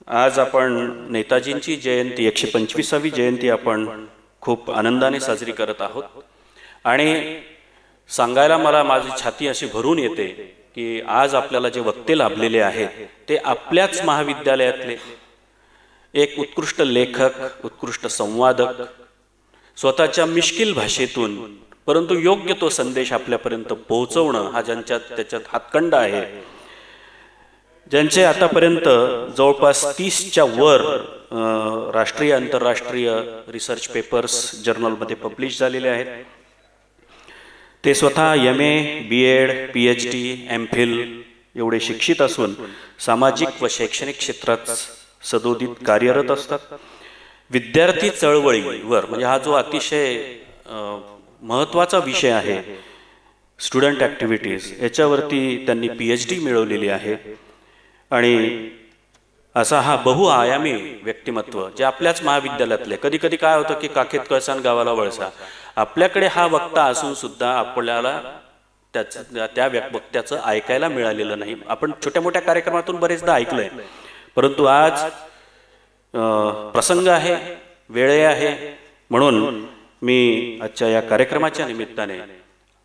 आज आपण नेताजींची जयंती 125वी जयंती आपण खूप आनंदाने साजरी करत आहोत आणि सांगायला मला माझी छाती अशी भरून येते की आज आपल्याला जे वक्ते लाभलेले आहेत ते आपल्याच महाविद्यालयातले एक उत्कृष्ट लेखक, उत्कृष्ट संवादक, स्वतःच्या मिश्किल भाषेतून परंतु योग्य तो संदेश आपल्यापर्यंत पोहोचवणं हा त्याच्यात हातखंडा आहे, ज्यांचे आतापर्यंत जवळपास 30च्या वर राष्ट्रीय आंतरराष्ट्रीय रिसर्च पेपर्स जर्नलमध्ये पब्लिश झालेले आहेत। ते स्वतः MA, BEd, PhD, MPhil एवढे शिक्षित असून सामाजिक व शैक्षणिक क्षेत्रात सदोदित कार्यरत असतात। विद्यार्थी चळवळीवर म्हणजे हा जो अतिशय महत्त्वाचा विषय आहे स्टुडंट ॲक्टिव्हिटीज, याच्यावरती त्यांनी PhD मिळवलेली आहे आणि असा हा बहुआयामी व्यक्तिमत्व जे आपल्याच महाविद्यालयातले, कधी कधी काय होतं की काखेत कळसान गावाला वळसा, आपल्याकडे हा वक्ता असून सुद्धा आपल्याला त्या वक्त्याचं ऐकायला मिळालेलं नाही। आपण छोट्या मोठ्या कार्यक्रमातून बरेचदा ऐकलंय, परंतु आज प्रसंग आहे, वेळ आहे, म्हणून मी आजच्या या कार्यक्रमाच्या निमित्ताने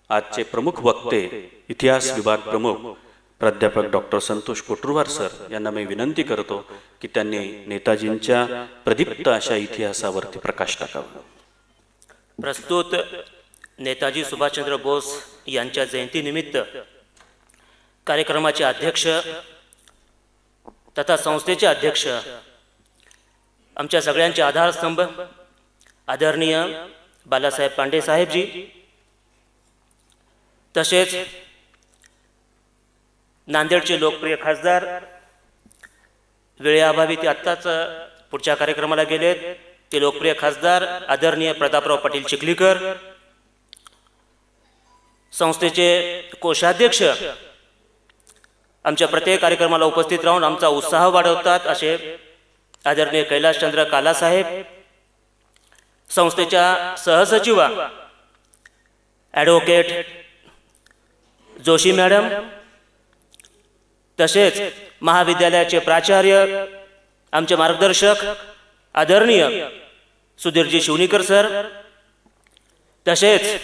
आजचे प्रमुख वक्ते, इतिहास विभाग प्रमुख प्राध्यापक डॉक्टर संतोष कोटरुवार सर यांना मी विनंती करतो की त्यांनी नेताजींच्या प्रदीप्त अशा इतिहासावरती प्रकाश टाकावा। प्रस्तुत नेताजी सुभाषचंद्र बोस यांच्या जयंतीनिमित्त कार्यक्रमाचे अध्यक्ष तथा संस्थेचे अध्यक्ष, आमच्या सगळ्यांचे आधारस्तंभ आदरणीय बालासाहेब पांडे साहेबजी, तसेच नांदेडचे लोकप्रिय खासदार, वेळेअभावी ते आत्ताच पुढच्या कार्यक्रमाला गेलेत, ते लोकप्रिय खासदार आदरणीय प्रतापराव पाटील चिखलीकर, संस्थेचे कोषाध्यक्ष, आमच्या प्रत्येक कार्यक्रमाला उपस्थित राहून आमचा उत्साह वाढवतात असे आदरणीय कैलासचंद्र काला साहेब, संस्थेच्या सहसचिवा ॲडव्होकेट जोशी मॅडम, तसेच महाविद्यालयाचे प्राचार्य, आमचे मार्गदर्शक आदरणीय सुधीरजी शिवनीकर सर, तसेच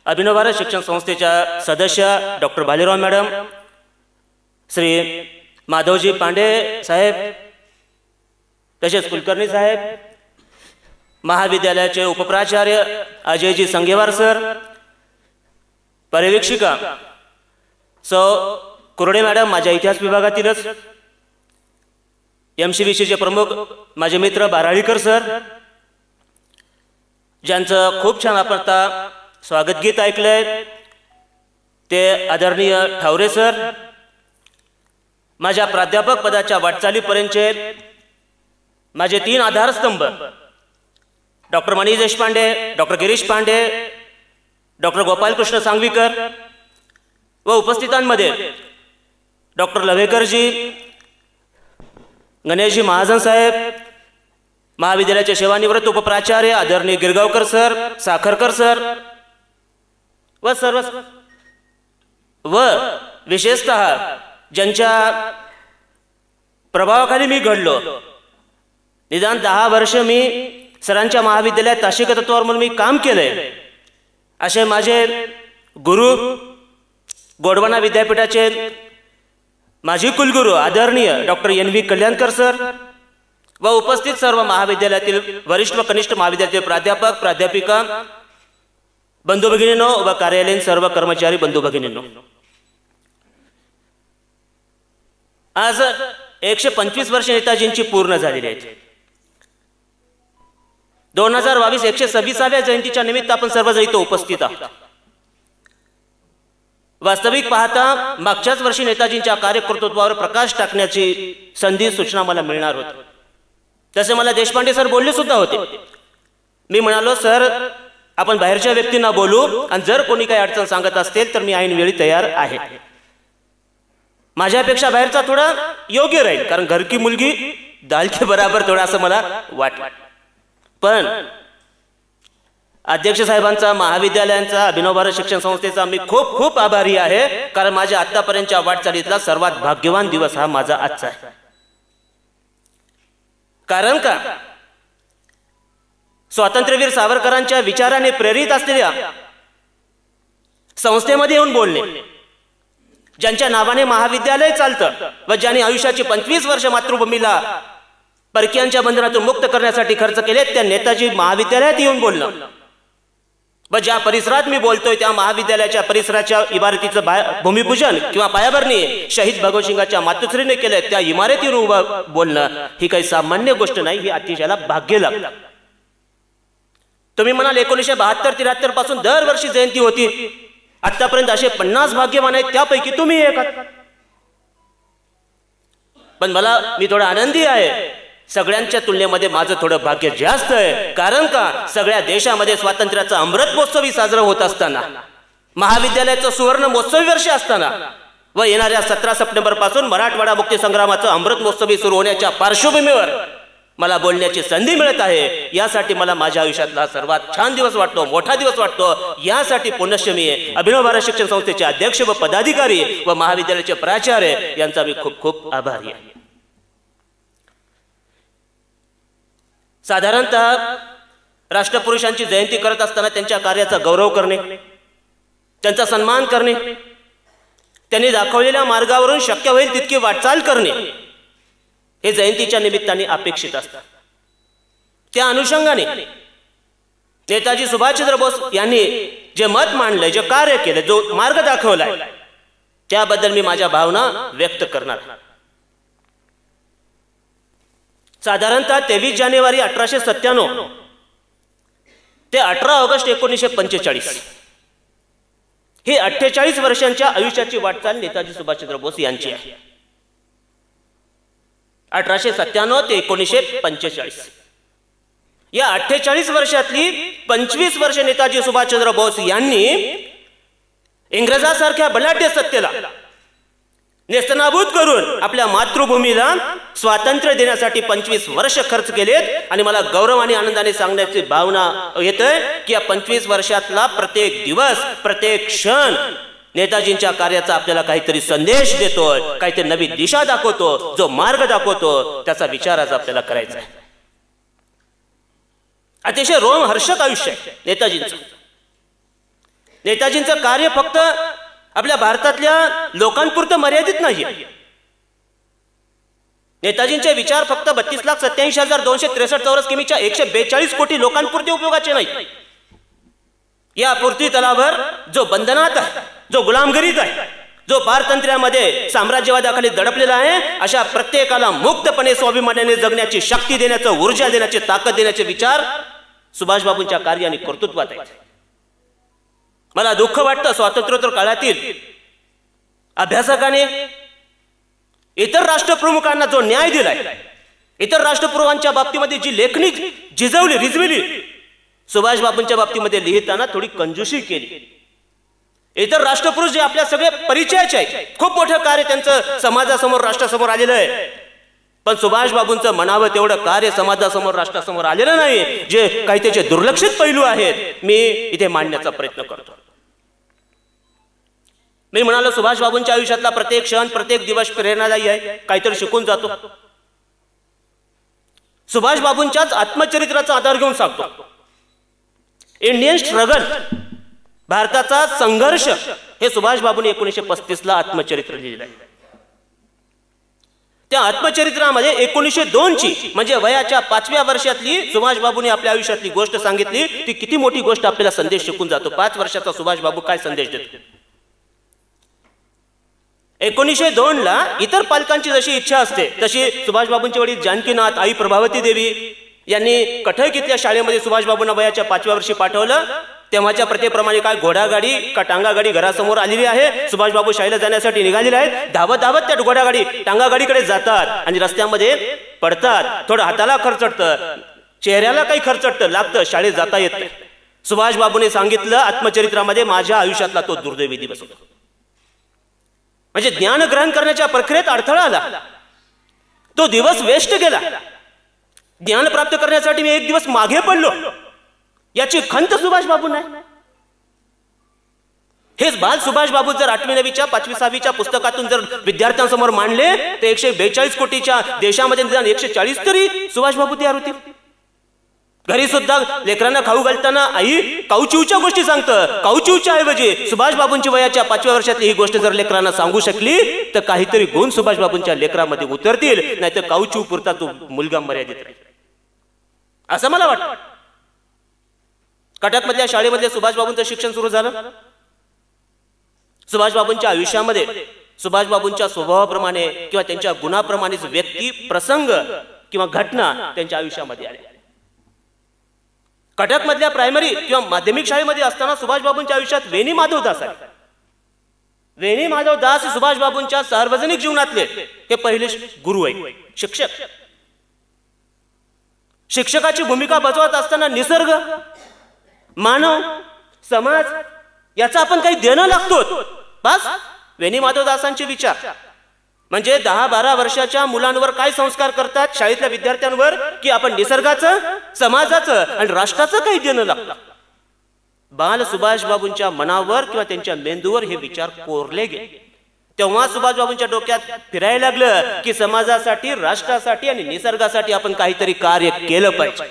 अभिनव भारत शिक्षण संस्थेच्या सदस्य डॉक्टर भालेराव मॅडम, श्री माधवजी पांडे साहेब, तसेच कुलकर्णी साहेब, महाविद्यालयाचे उपप्राचार्य अजयजी संगेवार सर, पर्यवेक्षिका सौ कुरडे मॅडम माझ्या इतिहास विभागातीलच, MCVCचे प्रमुख माझे मित्र बाराळीकर सर, ज्यांचं खूप छान आपण आता स्वागत गीत ऐकलंय, ते आदरणीय ठावरे सर, माझ्या प्राध्यापक पदाच्या वाटचालीपर्यंतचे माझे 3 आधारस्तंभ doctor Manish Deshpande, doctor Girish Pande, doctor Gopalkrishna Sangvikar व उपस्थितांमध्ये डॉक्टर लवेकरजी, गणेशजी महाजन साहेब, महाविद्यालयाचे सेवानिवृत्त उपप्राचार्य आदरणीय गिरगावकर सर, साखरकर सर व सर्व व विशेषतः ज्यांच्या प्रभावाखाली मी घडलो, निदान 10 वर्ष मी सरांच्या महाविद्यालयात तासिका तत्वावर म्हणून मी काम केलंय, असे माझे गुरु गोंडवाना विद्यापीठाचे माजी कुलगुरू आदरणीय डॉक्टर NV कल्याणकर सर व उपस्थित सर्व महाविद्यालयातील वरिष्ठ व कनिष्ठ महाविद्यालयातील प्राध्यापक, प्राध्यापिका, बंधू भगिनींनो व कार्यालयीन सर्व कर्मचारी बंधू भगिनींनो, आज 125 वर्ष नेताजींची पूर्ण झालेली आहेत। 2022 126व्या जयंतीच्या निमित्त आपण सर्वजण इथे उपस्थित आहोत। वास्तविक पाहता मागच्याच वर्षी नेताजींच्या कार्यकर्तृत्वावर प्रकाश टाकण्याची संधी सूचना मला मिळणार होती, तसे मला देशपांडे सर बोलले सुद्धा होते। मी म्हणालो, सर आपण बाहेरच्या व्यक्तींना बोलू आणि जर कोणी काही अडचण सांगत असतील तर मी ऐनवेळी तयार आहे। माझ्यापेक्षा बाहेरचा थोडा योग्य राहील, कारण घर की मुलगी दाल के बराबर थोडा असं मला वाटलं। पण अध्यक्ष साहेबांचा, महाविद्यालयांचा, अभिनव भारत शिक्षण संस्थेचा मी खूप खूप आभारी आहे, कारण माझ्या आतापर्यंतच्या वाटचालीतला सर्वात भाग्यवान दिवस हा माझा आजचा आहे। कारण का स्वातंत्र्यवीर सावरकरांच्या विचाराने प्रेरित असलेल्या संस्थेमध्ये येऊन बोलणे, ज्यांच्या नावाने महाविद्यालय चालतं व ज्यांनी आयुष्याची 25 वर्ष मातृभूमीला परकीयांच्या बंधनातून मुक्त करण्यासाठी खर्च केले, त्या नेताजी महाविद्यालयात येऊन बोलणं व ज्या परिसरात मी बोलतोय त्या महाविद्यालयाच्या परिसराच्या इमारतीचं भूमिपूजन किंवा पायाभरणी शहीद भगतसिंगाच्या मातोश्रीने केले, त्या इमारतीवर उभं बोलणं ही काही सामान्य गोष्ट नाही, ही अतिशयाला भाग्य लागलं. तुम्ही म्हणाल 1972-73 पासून दरवर्षी जयंती होती, आतापर्यंत असे 50 भाग्यवान आहेत, त्यापैकी तुम्ही एक आहात. पण मी थोडा आनंदी आहे, सगळ्यांच्या तुलनेमध्ये माझं थोडं भाग्य जास्त आहे. कारण का सगळ्या देशामध्ये स्वातंत्र्याचा अमृत महोत्सवी साजरा होत असताना, महाविद्यालयाचं सुवर्ण महोत्सवी वर्ष असताना व येणाऱ्या 17 सप्टेंबर पासून मराठवाडा मुक्ती संग्रामाचं अमृत महोत्सवी सुरू होण्याच्या पार्श्वभूमीवर मला बोलण्याची संधी मिळत आहे. यासाठी मला माझ्या आयुष्यातला सर्वात छान दिवस वाटतो, मोठा दिवस वाटतो. यासाठी पुनश्च मी अभिनव भारत शिक्षण संस्थेचे अध्यक्ष व पदाधिकारी व महाविद्यालयाचे प्राचार्य यांचा मी खूप खूप आभारी आहे. साधारणतः राष्ट्रपुरुषांची जयंती करत असताना त्यांच्या कार्याचा गौरव करणे, त्यांचा सन्मान करणे, त्यांनी दाखवलेल्या मार्गावरून शक्य होईल तितकी वाटचाल करणे हे जयंतीच्या निमित्ताने अपेक्षित असतात. त्या अनुषंगाने नेताजी सुभाषचंद्र बोस यांनी जे मत मांडले, जे कार्य केले, जो मार्ग दाखवलाय, त्याबद्दल मी माझ्या भावना व्यक्त करणार. साधारणतः 23 जानेवारी 1897 ते 18 ऑगस्ट 1945 ही 48 वर्षांच्या आयुष्याची वाटचाल नेताजी सुभाषचंद्र बोस यांची आहे. 1897 ते 1945 या 48 वर्षातली 25 वर्ष नेताजी सुभाषचंद्र बोस यांनी इंग्रजासारख्या बलाढ्य सत्तेला नेस्तनाबूत करून आपल्या मातृभूमीला स्वातंत्र्य देण्यासाठी 25 वर्ष खर्च केलेत. आणि मला गौरव आणि आनंदाने सांगण्याची भावना येते की या 25 वर्षातला प्रत्येक दिवस, प्रत्येक क्षण नेताजींच्या कार्याचा आपल्याला काहीतरी संदेश देतोय, काहीतरी नवी दिशा दाखवतो, जो मार्ग दाखवतो, त्याचा विचार आज आपल्याला करायचा आहे. अतिशय रोमहर्षक आयुष्य आहे नेताजींचं. नेताजींचं कार्य फक्त आपल्या भारतातल्या लोकांपुरतं मर्यादित नाही. नेताजींचे विचार फक्त 32,87,263 चौरस किमीच्या 142 कोटी लोकांपुरते उपयोगाचे नाही. या पृथ्वी तलावर जो बंधनात आहे, जो गुलामगिरीत आहे, जो पारतंत्र्यामध्ये साम्राज्यवादाखाली दडपलेला आहे, अशा प्रत्येकाला मुक्तपणे स्वाभिमानाने जगण्याची शक्ती देण्याचं, ऊर्जा देण्याची, ताकद देण्याचे विचार सुभाषबाबूंच्या कार्याने कर्तृत्वात आहेत. मला दुःख वाटतं स्वातंत्र्योत्तर काळातील अभ्यासकाने इतर राष्ट्रप्रमुखांना जो न्याय दिलाय, इतर राष्ट्रप्रमुखांच्या बाबतीमध्ये जी लेखणी रिजविली, सुभाषबाबूंच्या बाबतीमध्ये लिहिताना थोडी कंजूसी केली. इतर राष्ट्रपुरुष जे आपल्या सगळे परिचयाचे आहेत, खूप मोठं कार्य त्यांचं समाजासमोर, राष्ट्रासमोर आलेलं आहे, पण सुभाषबाबूंचं म्हणावं तेवढं कार्य समाजासमोर, राष्ट्रासमोर आलेलं नाही. जे काही त्याचे दुर्लक्षित पैलू आहेत मी इथे मांडण्याचा प्रयत्न करतो. मी म्हणालो सुभाषबाबूंच्या आयुष्यातला प्रत्येक क्षण, प्रत्येक दिवस प्रेरणादायी आहे, काहीतरी शिकून जातो. सुभाषबाबूंच्याच आत्मचरित्राचा आधार घेऊन सांगतो. इंडियन स्ट्रगल, भारताचा संघर्ष, हे सुभाषबाबूंनी 1935 आत्मचरित्र लिहिलेलं आहे. त्या आत्मचरित्रामध्ये 1902 ची म्हणजे वयाच्या 5व्या वर्षातली सुभाषबाबूंनी आपल्या आयुष्यातली गोष्ट सांगितली. ती किती मोठी गोष्ट आपल्याला संदेश शिकून जातो. 5 वर्षाचा सुभाषबाबू काय संदेश देतो. 1902 ला इतर पालकांची जशी इच्छा असते तशी सुभाषबाबूंचे वडील जानकीनाथ, आई प्रभावती देवी यांनी कठक इथल्या शाळेमध्ये सुभाषबाबूंना वयाच्या 5व्या वर्षी पाठवलं. तेव्हाच्या प्रथेप्रमाणे काय घोडागाडी का टांगागाडी घरासमोर आलेली आहे. सुभाषबाबू शाळेला जाण्यासाठी निघालेले आहेत. धावत धावत त्या घोडागाडी टांगागाडीकडे जातात आणि रस्त्यामध्ये पडतात. थोडं हाताला खरचटतं, चेहऱ्याला काही खरचटतं, लागतं, शाळेत जाता येत नाही. सुभाषबाबूने सांगितलं आत्मचरित्रामध्ये, माझ्या आयुष्यातला तो दुर्दैवी दिवस होता. म्हणजे ज्ञान ग्रहण करण्याच्या प्रक्रियेत अडथळा आला, तो दिवस वेस्ट गेला. ज्ञान प्राप्त करण्यासाठी मी एक दिवस मागे पडलो, याची खंत सुभाषबाबू नाही. हेच बाल सुभाष बाबू जर 8वी 9वीच्या 5वी 6वीच्या पुस्तकातून जर विद्यार्थ्यांसमोर मांडले तर 142 कोटीच्या देशामध्ये निदान 140 तरी सुभाष बाबू तयार होतील. घरी सुद्धा लेकरांना खाऊ घालताना आई काऊचिवच्या गोष्टी सांगतं. काऊचिवच्या ऐवजी सुभाष बाबूंची वयाच्या 5व्या वर्षातली ही गोष्ट जर लेकरांना सांगू शकली तर काहीतरी गुण सुभाष बाबूंच्या लेकरामध्ये उतरतील, नाहीतर काऊचिव पुरता तो मुलगा मर्यादित राहील असं मला वाटतं. कटकमधल्या शाळेमध्ये सुभाष बाबूंचं शिक्षण सुरू झालं. सुभाष बाबूंच्या आयुष्यामध्ये सुभाष बाबूंच्या स्वभावाप्रमाणे किंवा त्यांच्या गुणाप्रमाणेच व्यक्ती, प्रसंग किंवा घटना त्यांच्या आयुष्यामध्ये आल्या. कटकमधल्या प्रायमरी किंवा माध्यमिक शाळेमध्ये असताना सुभाष बाबूंच्या आयुष्यात वेणी माधव दास आहे. वेणी माधव दास हे सुभाष बाबूंच्या सार्वजनिक जीवनातले हे पहिले गुरु आहे, शिक्षक. शिक्षकाची भूमिका बजावत असताना निसर्ग, मानव, समाज याचा आपण काही देणं लागतो. बस वेणी माधव दासांचे विचार म्हणजे 10-12 वर्षाच्या मुलांवर काय संस्कार करतात, शाळेतल्या विद्यार्थ्यांवर, की आपण निसर्गाचं, समाजाचं आणि राष्ट्राचं काही देणं लागतं. बाल सुभाष बाबूंच्या मनावर किंवा त्यांच्या मेंदूवर हे विचार कोरले गेले. तेव्हा सुभाष बाबूंच्या डोक्यात फिरायला लागलं की समाजासाठी, राष्ट्रासाठी आणि निसर्गासाठी आपण काहीतरी कार्य केलं पाहिजे.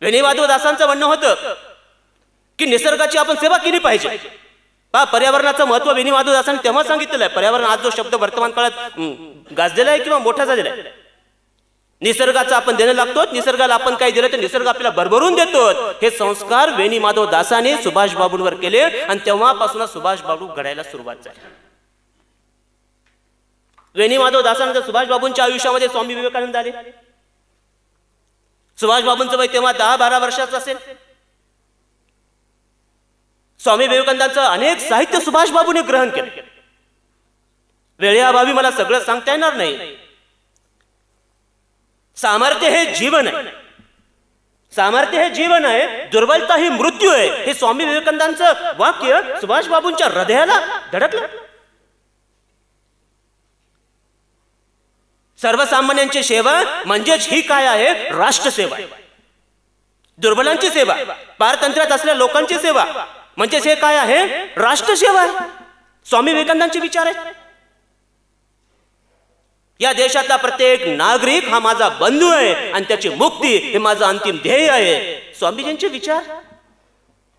वेणी माधव दासांचं म्हणणं होतं की निसर्गाची आपण सेवा केली पाहिजे. पर्यावरणाचं महत्व वेणी माधव दासांनी तेव्हा सांगितलेलं आहे. पर्यावरण आज जो शब्द वर्तमान काळात गाजलेला आहे किंवा मोठा झालेला आहे. निसर्गाचं आपण देणं लागतो, निसर्गाला आपण काही दिलं तर निसर्ग आपल्याला भरभरून देतो. हे संस्कार वेणी माधव दासाने सुभाष बाबूंवर केले आणि तेव्हापासून सुभाष बाबू घडायला सुरुवात झाली. वेणी माधव दासानंतर सुभाष बाबूंच्या आयुष्यामध्ये स्वामी विवेकानंद आले. सुभाष बाबूंचं वय तेव्हा 10-12 वर्षाचं असेल. स्वामी विवेकानंदांचं अनेक साहित्य सुभाष बाबूने ग्रहण केले. वेळेअभावी मला सगळं सांगता येणार नाही. सामर्थ्य हे जीवन आहे, सामर्थ्य हे जीवन आहे, दुर्बलता ही मृत्यू आहे. हे स्वामी विवेकानंदांचं वाक्य सुभाष बाबूंच्या हृदयाला धडकलं. सर्वसामान्यांची सेवा म्हणजेच ही काय आहे, राष्ट्रसेवा. दुर्बलांची सेवा, पारतंत्र्यात असलेल्या लोकांची सेवा म्हणजेच हे काय आहे, राष्ट्रसेवा आहे. स्वामी विवेकानंदांचे विचार आहेत. या देशातला प्रत्येक नागरिक हा माझा बंधू आहे आणि त्याची मुक्ती हे माझं अंतिम ध्येय आहे. स्वामीजींचे विचार,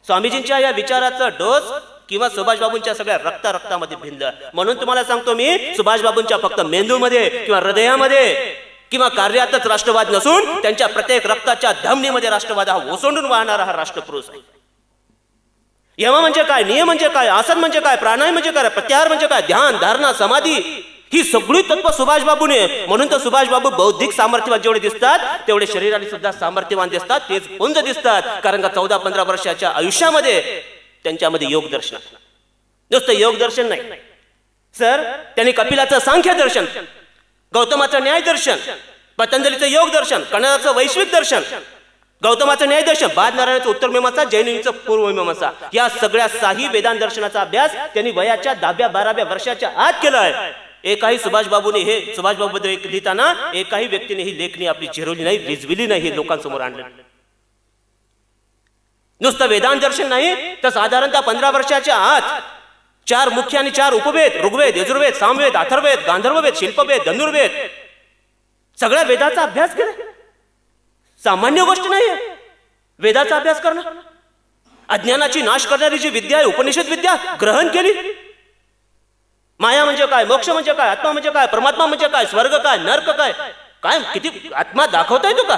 स्वामीजींच्या या विचाराचा डोस किंवा सुभाष बाबूंच्या सगळ्या रक्तामध्ये भिनलं. म्हणून तुम्हाला सांगतो मी, सुभाष बाबूंच्या फक्त मेंदूमध्ये किंवा हृदयामध्ये किंवा कार्यातच राष्ट्रवाद नसून त्यांच्या प्रत्येक रक्ताच्या धमनीमध्ये राष्ट्रवाद हा ओसंडून वाहणारा हा राष्ट्रपुरुष आहे. यम म्हणजे काय, नियम म्हणजे काय, आसन म्हणजे काय, प्राणायाम म्हणजे काय, प्रत्याहार म्हणजे काय, ध्यान, धारणा, समाधी ही सगळी तत्व सुभाष बाबूने. म्हणून तर सुभाष बाबू बौद्धिक सामर्थ्यवान जेवढे दिसतात तेवढे शरीराने सुद्धा सामर्थ्यवान दिसतात, तेच पुंज दिसतात. कारण का 14-15 वर्षाच्या आयुष्यामध्ये त्यांच्यामध्ये योग दर्शन, नुसतं योग दर्शन नाही सर, त्यांनी कपिलाचं सांख्य दर्शन, गौतमाचं न्याय दर्शन, पतंजलीचं योग दर्शन, कणादाचं वैश्विक दर्शन, गौतमाचं न्याय दर्शन, बाद नारायणाचं उत्तर मीमांसा, जैनींचं पूर्व मीमांसा, या सगळ्या 6 वेदांत दर्शनाचा अभ्यास त्यांनी वयाच्या 10व्या-12व्या वर्षाच्या आत केला आहे. एकाही सुभाष बाबूने हे सुभाष बाबू बद्दल लिहिताना एकाही व्यक्तीने ही लेखणी आपली झिरवली नाही, रिजविली नाही, हे लोकांसमोर आणलं. नुसतं वेदांत दर्शन नाही तर साधारणतः 15 वर्षाच्या आत 4 मुख्य आणि 4 उपवेद, ऋग्वेद, यजुर्वेद, सामवेद, अथर्ववेद, गांधर्ववेद, शिल्पवेद, धनुर्वेद, सगळ्या वेदाचा अभ्यास केला. सामान्य गोष्ट नाही वेदाचा अभ्यास करणं. अज्ञानाची नाश करणारी जी विद्या आहे, उपनिषद विद्या ग्रहण केली. माया म्हणजे काय, मोक्ष म्हणजे काय, आत्मा म्हणजे काय, परमात्मा म्हणजे काय, स्वर्ग काय, नरक काय, काय किती आत्मा दाखवता येतो का?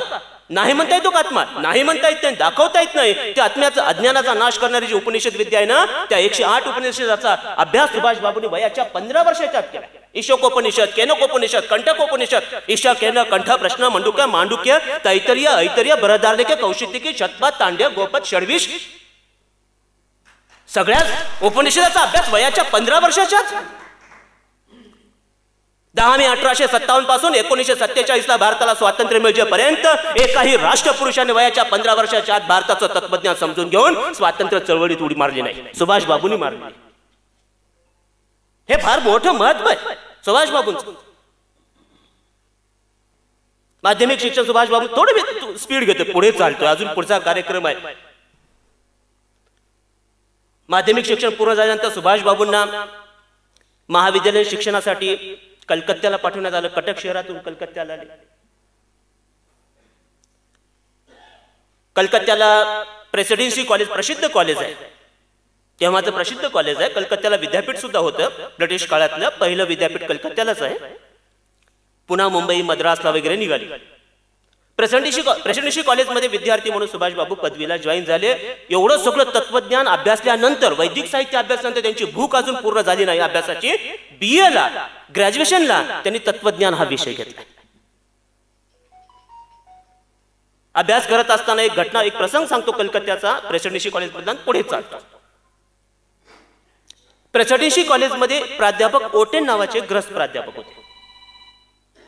नाही म्हणता येतो का आत्मा? नाही म्हणता येत नाही, दाखवता येत नाही. त्या आत्म्याचा, अज्ञानाचा नाश करणारी जी उपनिषद विद्या आहे ना, त्या 108 उपनिषदाचा अभ्यास सुभाष बाबूंनी वयाच्या 15 वर्षाच्या आत केला. ईशोकोपनिषद, केनकोपनिषद, कंठकोपनिषद, ईशा, केन, कंठ, प्रश्न, मंडुक्य, मांडुक्य, तैतरीय, ऐतरीय, बृहदारण्यक, कौशितिकी, शतपथ, तांड्य, गोपद, षड्विश, सगळ्या उपनिषदाचा अभ्यास वयाच्या 15 वर्षाच्याच. 10 मे 1857 पासून 1947 ला भारताला स्वातंत्र्य मिळेपर्यंत एकाही राष्ट्रपुरुषाने वयाच्या 15 वर्षाच्या आत भारताचं तत्वज्ञान समजून घेऊन स्वातंत्र्य चळवळीत उडी मारली नाही. सुभाष बाबूंनी मारली. हे फार मोठं महत्व आहे सुभाष बाबूंचं. माध्यमिक शिक्षण सुभाष बाबू थोडे स्पीड घेतो, पुढे चालतोय, अजून पुढचा कार्यक्रम आहे. माध्यमिक शिक्षण पूर्ण झाल्यानंतर सुभाष बाबूंना महाविद्यालयीन शिक्षणासाठी कलकत्त्याला पाठवण्यात आलं. कटक शहरातून कलकत्त्याला आले. कलकत्त्याला प्रेसिडेन्सी कॉलेज प्रसिद्ध कॉलेज आहे, तेव्हाचं प्रसिद्ध कॉलेज आहे. कलकत्त्याला विद्यापीठ सुद्धा होतं. ब्रिटिश काळातलं पहिलं विद्यापीठ कलकत्त्यालाच आहे. पुन्हा मुंबई मद्रासला वगैरे निघाली. प्रेसिडेन्सी कॉलेजमध्ये विद्यार्थी म्हणून सुभाष बाबू पदवीला जॉईन झाले. एवढं सगळं तत्वज्ञान अभ्यासल्यानंतर, वैदिक साहित्य अभ्यासल्यानंतर त्यांची भूक अजून पूर्ण झाली नाही अभ्यासाची. BA ला ग्रॅज्युएशनला त्यांनी तत्वज्ञान हा विषय घेतला. अभ्यास करत असताना एक घटना, एक प्रसंग सांगतो कलकत्त्याचा प्रेसिडेन्सी कॉलेज मधला, पुढे चालतो. प्रेसिडेन्सी कॉलेजमध्ये प्राध्यापक ओटेन नावाचे ग्रस्त प्राध्यापक होते.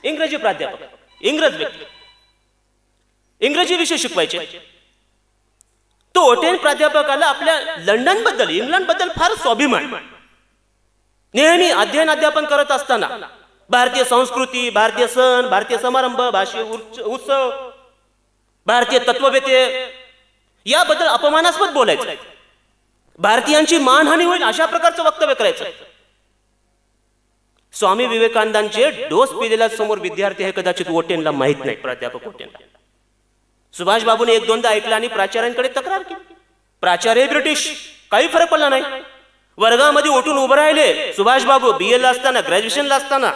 इंग्रजी प्राध्यापक, इंग्रज व्यक्ती, इंग्रजी विषय शिकवायचे. तो ओटेन प्राध्यापकाला आपल्या लंडन बद्दल, इंग्लंड बद्दल फार स्वाभिमान. नेहमी अध्ययन अध्यापन करत असताना भारतीय संस्कृती, भारतीय सण, भारतीय समारंभ, भाषीय उत्सव, भारतीय तत्ववेते याबद्दल अपमानास्पद बोलायचं. भारतीयांची मानहानी होईल अशा प्रकारचं वक्तव्य करायचं. स्वामी विवेकानंदांचे डोस पिलेला समोर विद्यार्थी आहे, कदाचित ओटेनला माहित नाही, प्राध्यापक ओटेनला. सुभाष बाबूने एक दोनदा ऐकलं आणि प्राचार्यांकडे तक्रार केली. प्राचार्य ब्रिटिश, काही फरक पडला नाही. वर्गामध्ये उठून उभे राहिले सुभाष बाबू, BA ला असताना, ग्रॅज्युएशनला असताना,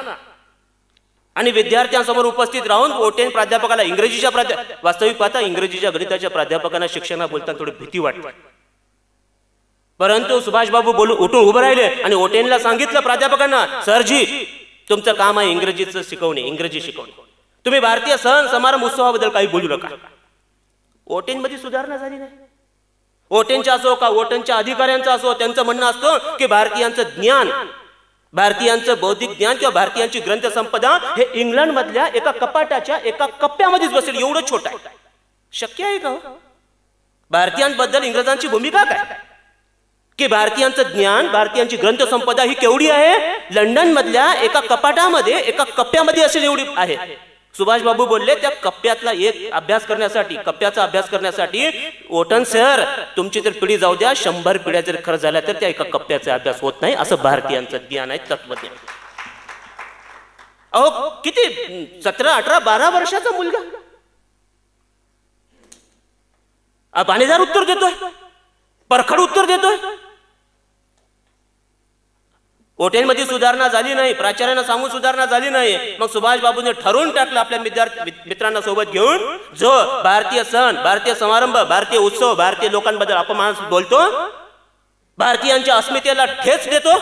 आणि विद्यार्थ्यांसमोर उपस्थित राहून ओटेन प्राध्यापकाला इंग्रजीच्या वास्तविक पाहता इंग्रजीच्या गणिताच्या प्राध्यापकांना शिक्षणा बोलताना थोडी भीती वाटते. परंतु सुभाष बाबू उठून उभे राहिले आणि ओटेनला सांगितलं प्राध्यापकांना, सरजी तुमचं काम आहे इंग्रजीचं शिकवणे, इंग्रजी शिकवणे. तुम्ही भारतीय सण समारंभ उत्सवाबद्दल काही बोलू नका. ओटेन मध्ये सुधारणा झाली नाही. ओटेनच्या असो का ओटेनच्या अधिकाऱ्यांचा असो, त्यांचं म्हणणं असतं की भारतीयांचं ज्ञान, भारतीयांचं बौद्धिक ज्ञान किंवा भारतीयांची ग्रंथ संपदा हे इंग्लंड मधल्या एका कपाटाच्या एका कप्प्यामध्येच बसेल, एवढं छोटं आहे. शक्य आहे का? भारतीयांबद्दल इंग्रजांची भूमिका काय की भारतीयांचं ज्ञान, भारतीयांची ग्रंथ संपदा ही केवढी आहे? लंडन मधल्या एका कपाटामध्ये, एका कप्प्यामध्ये असेल एवढी आहे. सुभाष बाबू बोलले, त्या कप्प्यातला एक अभ्यास करण्यासाठी, कप्प्याचा अभ्यास करण्यासाठी ओटन सर तुमची तर पिढी जाऊ द्या, 100 पिढ्या जर खर्च झाल्या तर त्या एका कप्प्याचा अभ्यास होत नाही, असं भारतीयांचं ज्ञान आहे, तत्वज्ञान. अहो किती 17, 18, 12 वर्षाचा मुलगा बाणेदार उत्तर देतोय, परखड उत्तर देतोय. ओटेनमध्ये सुधारणा झाली नाही, प्राचार्यांना सांगून सुधारणा झाली नाही. मग सुभाष बाबूने ठरवून टाकलं आपल्या मित्रांना सोबत घेऊन, जो भारतीय सण, भारतीय समारंभ, भारतीय उत्सव, भारतीय लोकांबद्दल अपमान बोलतो, भारतीयांच्या अस्मितेला ठेच देतो,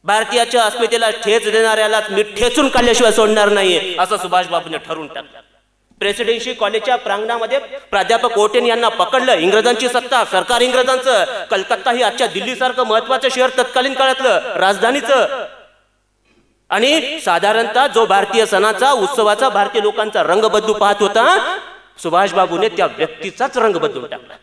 भारतीयाच्या अस्मितेला ठेच देणाऱ्याला मी ठेचून काढल्याशिवाय सोडणार नाही, असं सुभाष बाबूने ठरवून टाकलं. प्रेसिडेन्सी कॉलेजच्या प्रांगणामध्ये प्राध्यापक ओटेन यांना पकडलं. इंग्रजांची सत्ता, सरकार इंग्रजांचं. कलकत्ता ही आजच्या दिल्लीसारखं महत्वाचं शहर तत्कालीन काळातलं, राजधानीचं. आणि साधारणतः जो भारतीय सणाचा, उत्सवाचा, भारतीय लोकांचा रंग बदलू पाहत होता, सुभाष बाबूने त्या व्यक्तीचाच रंग बदलून टाकला.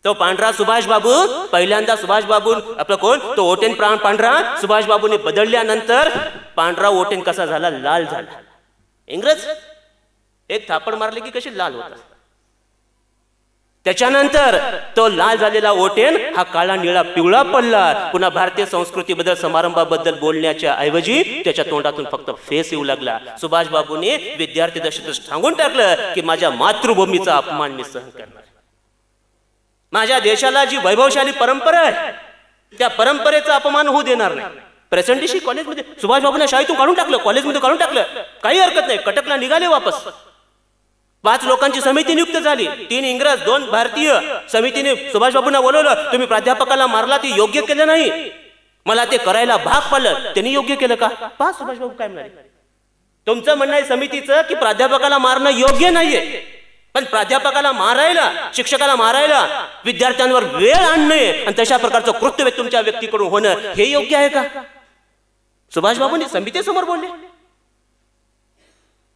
तो पांढरा सुभाष बाबू, पहिल्यांदा सुभाष बाबू आपलं कोण, तो ओटेन पांढरा. सुभाष बाबूने बदलल्यानंतर पांढरा ओटेन कसा झाला? लाल झाला. इंग्रज एक थापड मारले की कशी लाल होतात. त्याच्यानंतर तो लाल झालेला ओटेन हा काळा निळा पिवळा पडला. पुन्हा भारतीय संस्कृतीबद्दल, समारंभाबद्दल बोलण्याच्या ऐवजी त्याच्या तोंडातून फक्त फेस येऊ लागला. सुभाष बाबूने विद्यार्थी दशेतच सांगून टाकलं की माझ्या मातृभूमीचा अपमान मी सहन करणार. माझ्या देशाला जी वैभवशाली परंपरा आहे त्या परंपरेचा अपमान होऊ देणार नाही. प्रेसिडेन्सी कॉलेजमध्ये सुभाष बाबूंना शाळेतून काढून टाकलं, कॉलेजमध्ये काढून टाकलं, काही हरकत नाही. कटकला निघाले वापस. 5 लोकांची समिती नियुक्त झाली, 3 इंग्रज 2 भारतीय. समितीने सुभाष बाबूंना बोलवलं, तुम्ही प्राध्यापकाला मारला ते योग्य केलं नाही, मला ते करायला भाग पडलं, त्यांनी योग्य केलं का? पहा सुभाष बाबू काय म्हणाले, तुमचं म्हणणं आहे समितीचं की प्राध्यापकाला मारणं योग्य नाहीये, पण प्राध्यापकाला मारायला, शिक्षकाला मारायला, विद्यार्थ्यांवर वेळ आणणे आणि तशा प्रकारचं कृत्य तुमच्या व्यक्तीकडून होणं हे योग्य आहे का? सुभाष बाबूंनी समितीसमोर बोलले.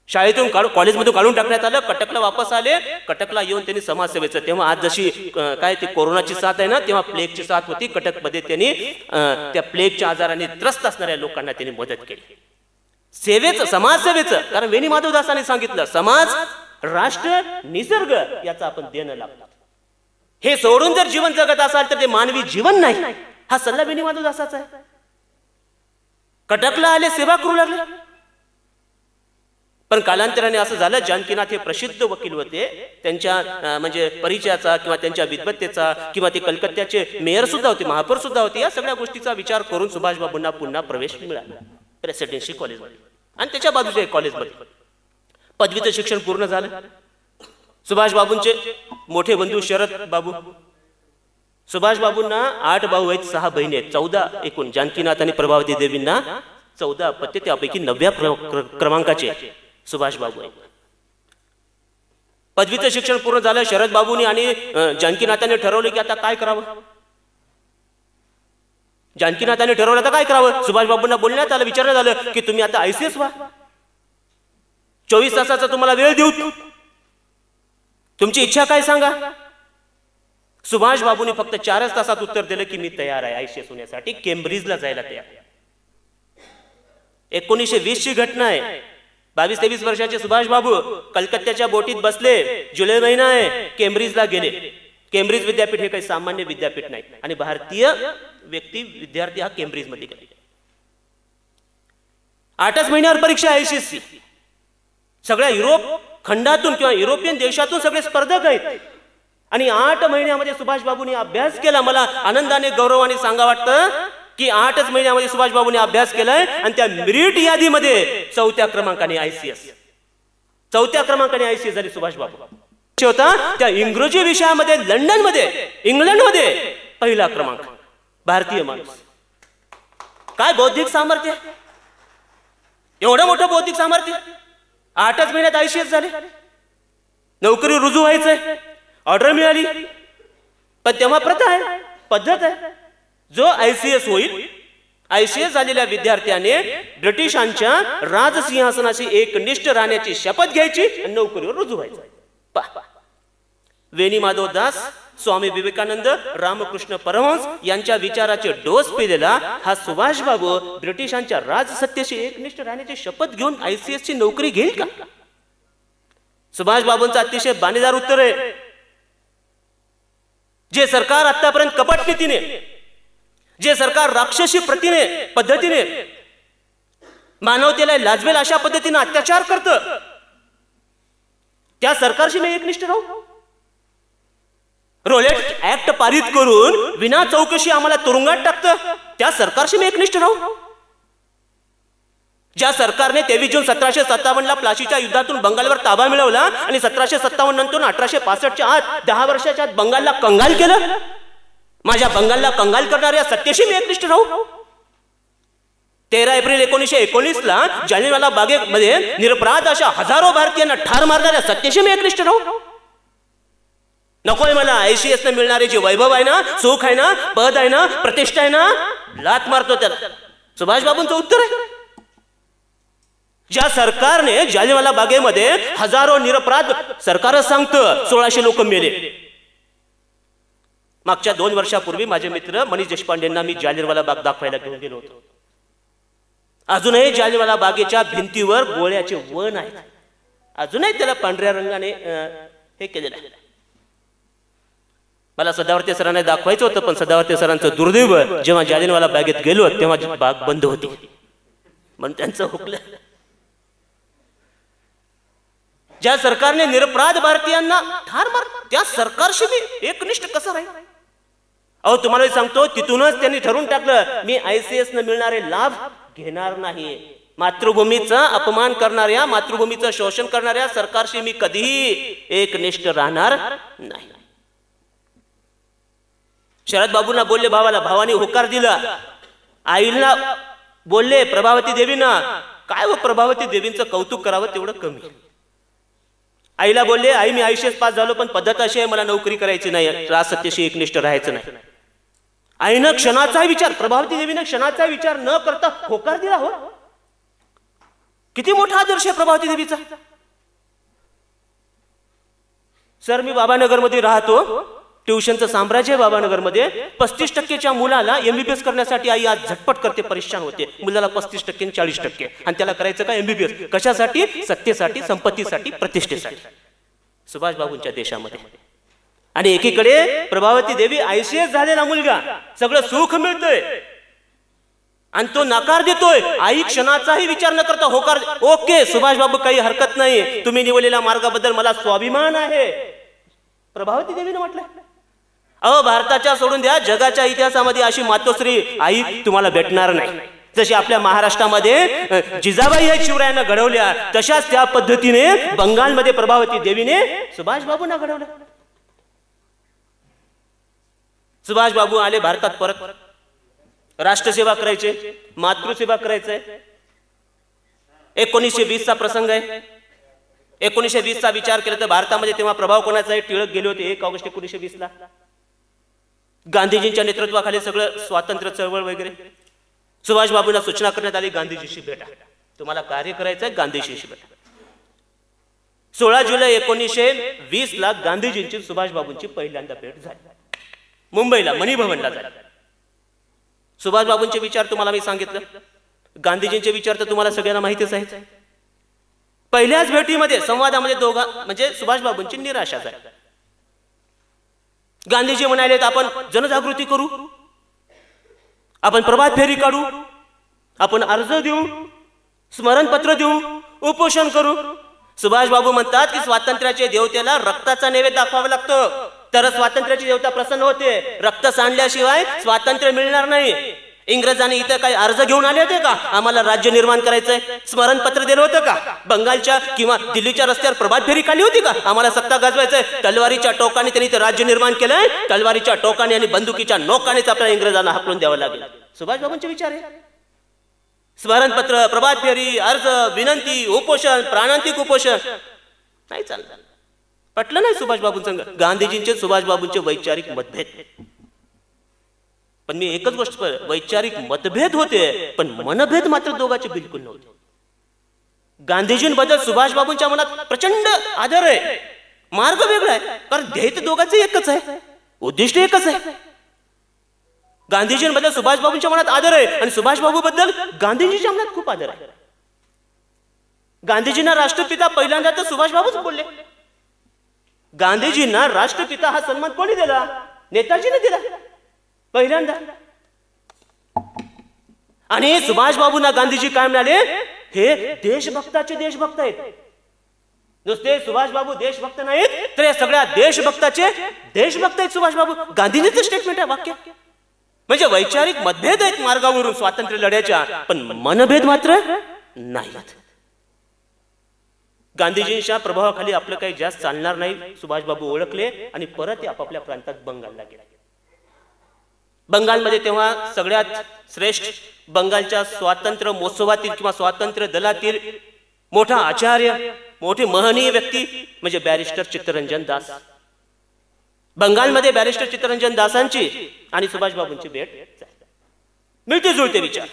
शाळेतून कॉलेजमधून काढून टाकण्यात आलं. कटकला वापस आले. कटकला येऊन त्यांनी समाजसेवेचं, तेव्हा आज जशी काय ती कोरोनाची साथ आहे ना, तेव्हा प्लेगची साथ होती. कटकमध्ये त्यांनी त्या प्लेगच्या आजाराने त्रस्त असणाऱ्या लोकांना त्यांनी मदत केली. सेवेचं, समाजसेवेचं. कारण वेणी माधवदासांनी सांगितलं, समाज, राष्ट्र, निसर्ग याचा आपण देणं लागतो. हे सोडून जर जीवन जगत असाल तर ते मानवी जीवन नाही. हा सल्ला बेनी माधव दासाचा आहे. कटकला आले, सेवा करू लागले. पण कालांतराने असं झालं, जानकीनाथ हे प्रसिद्ध वकील होते. त्यांच्या म्हणजे परिचयाचा किंवा त्यांच्या विद्वत्तेचा किंवा ते कलकत्त्याचे मेयर सुद्धा होते, महापौर सुद्धा होते. या सगळ्या गोष्टीचा विचार करून सुभाषबाबूंना पुन्हा प्रवेश मिळाला प्रेसिडेन्सी कॉलेजमध्ये आणि त्याच्या बाजूच्या कॉलेजमध्ये. पदवीचं शिक्षण पूर्ण झालं. सुभाषबाबूंचे मोठे बंधू शरद बाबू, सुभाषबाबूंना 8 भाऊ आहेत, 6 बहिणी आहेत, 14 एकूण. जानकीनाथ आणि प्रभावती देवींना 14 अपत्य, त्यापैकी 9व्या क्रमांकाचे सुभाषबाबू आहेत. पदवीचं शिक्षण पूर्ण झालं. शरद बाबूंनी आणि जानकीनाथांनी ठरवलं की आता काय करावं. जानकीनाथांनी ठरवलं आता काय करावं. सुभाषबाबूंना बोलण्यात आलं, विचारण्यात आलं की तुम्ही आता ICS व्हा, 24 तासाचा तुम्हाला वेळ देऊ, तुमची इच्छा काय सांगा. सुभाषबाबूंनी फक्त 4च तासात उत्तर दिलं की मी तयार आहे ICS होण्यासाठी, केम्ब्रिजला जायला तयार. 1920 ची घटना आहे. 22-23 वर्षाचे सुभाषबाबू कलकत्त्याच्या बोटीत बसले, जुलै महिना आहे, केम्ब्रिजला गेले. केम्ब्रिज विद्यापीठ हे काही सामान्य विद्यापीठ नाही आणि भारतीय व्यक्ती विद्यार्थी हा केम्ब्रिजमध्ये गेले. 8च महिन्यावर परीक्षा ICS. सगळ्या युरोप खंडातून किंवा युरोपियन देशातून सगळे स्पर्धक आहेत आणि 8 महिन्यामध्ये सुभाषबाबूंनी अभ्यास केला. मला आनंदाने गौरवाने सांगा वाटतं की 8च महिन्यामध्ये सुभाषबाबूंनी अभ्यास केलाय आणि त्या मेरिट यादीमध्ये 4थ्या क्रमांकाने ICS, 4थ्या क्रमांकाने ICS झाली सुभाषबाबू. होता त्या इंग्रजी विषयामध्ये लंडनमध्ये, इंग्लंडमध्ये 1ला क्रमांक. भारतीय माणूस. काय बौद्धिक सामर्थ्य, एवढं मोठं बौद्धिक सामर्थ्य. 8च महिन्यात ICS झाले. नोकरी रुजू व्हायचंय, ऑर्डर मिळाली. पण तेव्हा प्रथा आहे, पद्धत आहे, जो ICS होईल, ICS झालेल्या विद्यार्थ्याने ब्रिटिशांच्या राजसिंहासनाशी एकनिष्ठ राहण्याची शपथ घ्यायची आणि नोकरीवर रुजू व्हायचं. वेणी माधव दास, स्वामी विवेकानंद, रामकृष्ण परमहंस यांच्या विचाराचे डोस पिलेला हा सुभाषबाबू ब्रिटिशांच्या राजसत्तेशी एकनिष्ठ राहण्याची शपथ घेऊन ICS ची नोकरी घेईल का. सुभाषबाबूंचं अतिशय बाणेदार उत्तर आहे. जे सरकार आतापर्यंत कपट नीतीने, जे सरकार राक्षसी पद्धतीने मानवतेला लाजवेल अशा पद्धतीने अत्याचार करतं, त्या सरकारशी मी एकनिष्ठ राहू. रोलेट ऍक्ट पारित करून विना चौकशी आम्हाला तुरुंगात टाकतं, त्या सरकारशी मी एकनिष्ठ राहू. ज्या सरकारने 23 जून 1757 प्लासीच्या युद्धातून बंगालवर ताबा मिळवला आणि 1757 नंतर 1865च्या आत 10 वर्षाच्या आत बंगालला कंगाल केलं, माझ्या बंगालला कंगाल करणाऱ्या सत्तेशी मी एकनिष्ठ राहू. 13 एप्रिल 1919ला जालियनवाला बागेमध्ये निरपराध अशा हजारो भारतीयांना ठार मारणाऱ्या सत्तेशी मी एकनिष्ठ राहू. नकोय मला ICS ने मिळणारे जे वैभव आहे ना, सुख आहे ना, पद आहे ना, प्रतिष्ठा आहे ना, लात मारतो त्याला. सुभाषबाबूंचं उत्तर आहे. ज्या सरकारने जालियनवाला बागेमध्ये हजारो निरपराध, सरकारच सांगतं 1600 लोक मेले. मागच्या 2 वर्षापूर्वी माझे मित्र मनीष देशपांडेंना मी जालियनवाला बाग दाखवायला घेऊन गेलो होतो. अजूनही जालियनवाला बागेच्या भिंतीवर गोळ्याचे वण आहेत. अजूनही त्याला पांढऱ्या रंगाने हे केलेलं आहे. मला सदावर्ते सरांना दाखवायचं होतं, पण सदावर्ते सरांचं दुर्दैव, जेव्हा जालियनवाला बागेत गेलो तेव्हा बाग बंद होती म्हणून त्यांचं हुकलं. ज्या सरकारने निरपराध भारतीयांना ठार मार, त्या सरकारशी मी एकनिष्ठ कसं राहील. अहो तुम्हाला सांगतो, तिथूनच त्यांनी ठरवून टाकलं मी ICS न मिळणारे लाभ घेणार नाही. मातृभूमीचा अपमान करणाऱ्या, मातृभूमीचं शोषण करणाऱ्या सरकारशी मी कधीही एकनिष्ठ राहणार नाही. शरद बाबूंना बोलले भावाला, भावाने होकार दिला. आईला बोलले प्रभावती देवींना, काय व प्रभावती देवींचं कौतुक करावं तेवढं कमी. आईला बोलले, आई मी ICS पास झालो, पण पद्धत अशी आहे मला नोकरी करायची नाही, राजसत्तेशी एकनिष्ठ राहायचं नाही. आईनं क्षणाचा विचार, प्रभावती देवीने क्षणाचा विचार न करता होकार दिला. हो किती मोठा आदर्श आहे प्रभावती देवीचा. सर मी बाबानगरमध्ये राहतो, ट्युशनचं साम्राज्य आहे बाबानगरमध्ये. 35% मुलाला MBBS करण्यासाठी आई आज झटपट करते, परेशान होते. मुलाला 35% 40%, आणि त्याला करायचं का MBBS. कशासाठी? सत्तेसाठी, संपत्तीसाठी, प्रतिष्ठेसाठी. सुभाषबाबूंच्या देशामध्ये आणि एकीकडे प्रभावती देवी ICS झालेला मुलगा, सगळं सुख मिळतंय आणि तो नकार देतोय. आई क्षणाचाही विचार न करता होकार, ओके सुभाष बाबू काही हरकत नाही, तुम्ही निवडलेल्या मार्गाबद्दल मला स्वाभिमान आहे, प्रभावती देवीने म्हटलं. अहो भारताच्या सोडून द्या, जगाच्या इतिहासामध्ये अशी मातोश्री आई तुम्हाला भेटणार नाही. जशी आपल्या महाराष्ट्रामध्ये जिजाबाई या शिवरायांना घडवल्या, तशाच त्या पद्धतीने बंगालमध्ये प्रभावती देवीने सुभाष बाबूंना घडवलं. सुभाष बाबू आले भारतात परत, राष्ट्रसेवा करायचे, मातृसेवा करायचंय. 1920चा प्रसंग आहे. 1920चा विचार केला तर भारतामध्ये तेव्हा प्रभाव कोणाचा आहे? टिळक गेले होते 1 ऑगस्ट 1920ला. गांधीजींच्या नेतृत्वाखाली सगळं स्वातंत्र्य चळवळ वगैरे. सुभाष बाबूंना सूचना करण्यात आली, गांधीजीशी भेटा, तुम्हाला कार्य करायचंय, गांधीजीशी भेटा. 16 जुलै 1920ला गांधीजींची सुभाष बाबूंची पहिल्यांदा भेट झाली, मुंबईला मनी भवनला झाली. सुभाष बाबूंचे विचार तुम्हाला मी सांगितलं, गांधीजींचे विचार तर तुम्हाला सगळ्यांना माहितीच आहे. पहिल्याच भेटीमध्ये संवादामध्ये दोघा म्हणजे सुभाष बाबूंची निराशा झाली. गांधीजी म्हणाले आपण जनजागृती करू, आपण प्रभात फेरी काढू, आपण अर्ज देऊ, स्मरणपत्र देऊ, उपोषण करू. सुभाष बाबू म्हणतात की स्वातंत्र्याच्या देवतेला रक्ताचा नैवेद्य दाखवावा लागतो, तर स्वातंत्र्याची देवता प्रसन्न होते. रक्त सांडल्याशिवाय स्वातंत्र्य मिळणार नाही. इंग्रजांनी इथं काही अर्ज घेऊन आले होते का आम्हाला राज्य निर्माण करायचंय? स्मरणपत्र दिलं होतं का? बंगालच्या किंवा दिल्लीच्या रस्त्यावर प्रभात फेरी काढली होती का आम्हाला सत्ता गाजवायचंय? तलवारीच्या टोकाने त्यांनी ते राज्य निर्माण केलंय, तलवारीच्या टोकाने आणि बंदुकीच्या नोकानेच आपल्या इंग्रजांना हाकलून द्यावं लागेल. सुभाष बाबूंचे विचार आहे. स्मरणपत्र, प्रभात फेरी, अर्ज, विनंती, उपोषण, प्राणांतिक उपोषण नाही चाललं. पटलं नाही सुभाष बाबूंचं. गांधीजींचे सुभाष बाबूंचे वैचारिक मतभेद. पण मी एकच गोष्ट, वैचारिक मतभेद होते पण मनभेद मात्र दोघांचे बिलकुल नव्हते. गांधीजींबद्दल सुभाष बाबूंच्या मनात प्रचंड आदर आहे, मार्ग वेगळा आहे, कारण ध्येय दोघांचं एकच आहे, उद्दिष्ट एकच आहे. गांधीजींबद्दल सुभाष बाबूंच्या मनात आदर आहे आणि सुभाष बाबू बद्दल गांधीजींच्या मनात खूप आदर आहे. गांधीजींना राष्ट्रपिता पहिल्यांदा तर सुभाष बाबूच बोलले. गांधीजींना राष्ट्रपिता हा सन्मान कोणी दिला? नेताजीने दिला पहिल्यांदा. आणि सुभाष बाबूंना गांधीजी काय म्हणाले? हे देशभक्ताचे देशभक्त आहेत. नुसते सुभाष बाबू देशभक्त नाहीत तर या सगळ्या देशभक्ताचे देशभक्त आहेत सुभाष बाबू. गांधीजींचं स्टेटमेंट आहे, वाक्य. म्हणजे वैचारिक मतभेद आहेत मार्गावरून स्वातंत्र्य लढ्याच्या, पण मनभेद मात्र नाहीत. गांधीजींच्या प्रभावाखाली आपलं काही जास्त चालणार नाही सुभाष बाबू ओळखले आणि परत आपापल्या प्रांतात बंगालला गेले. बंगालमध्ये तेव्हा सगळ्यात श्रेष्ठ बंगालच्या स्वातंत्र्य महोत्सवातील किंवा स्वातंत्र्य दलातील मोठा आचार्य, मोठे महनीय व्यक्ती म्हणजे बॅरिस्टर चित्तरंजन दास. बंगालमध्ये बॅरिस्टर चित्तरंजन दासांची आणि सुभाष बाबूंची भेट मिळते जुळते विचार.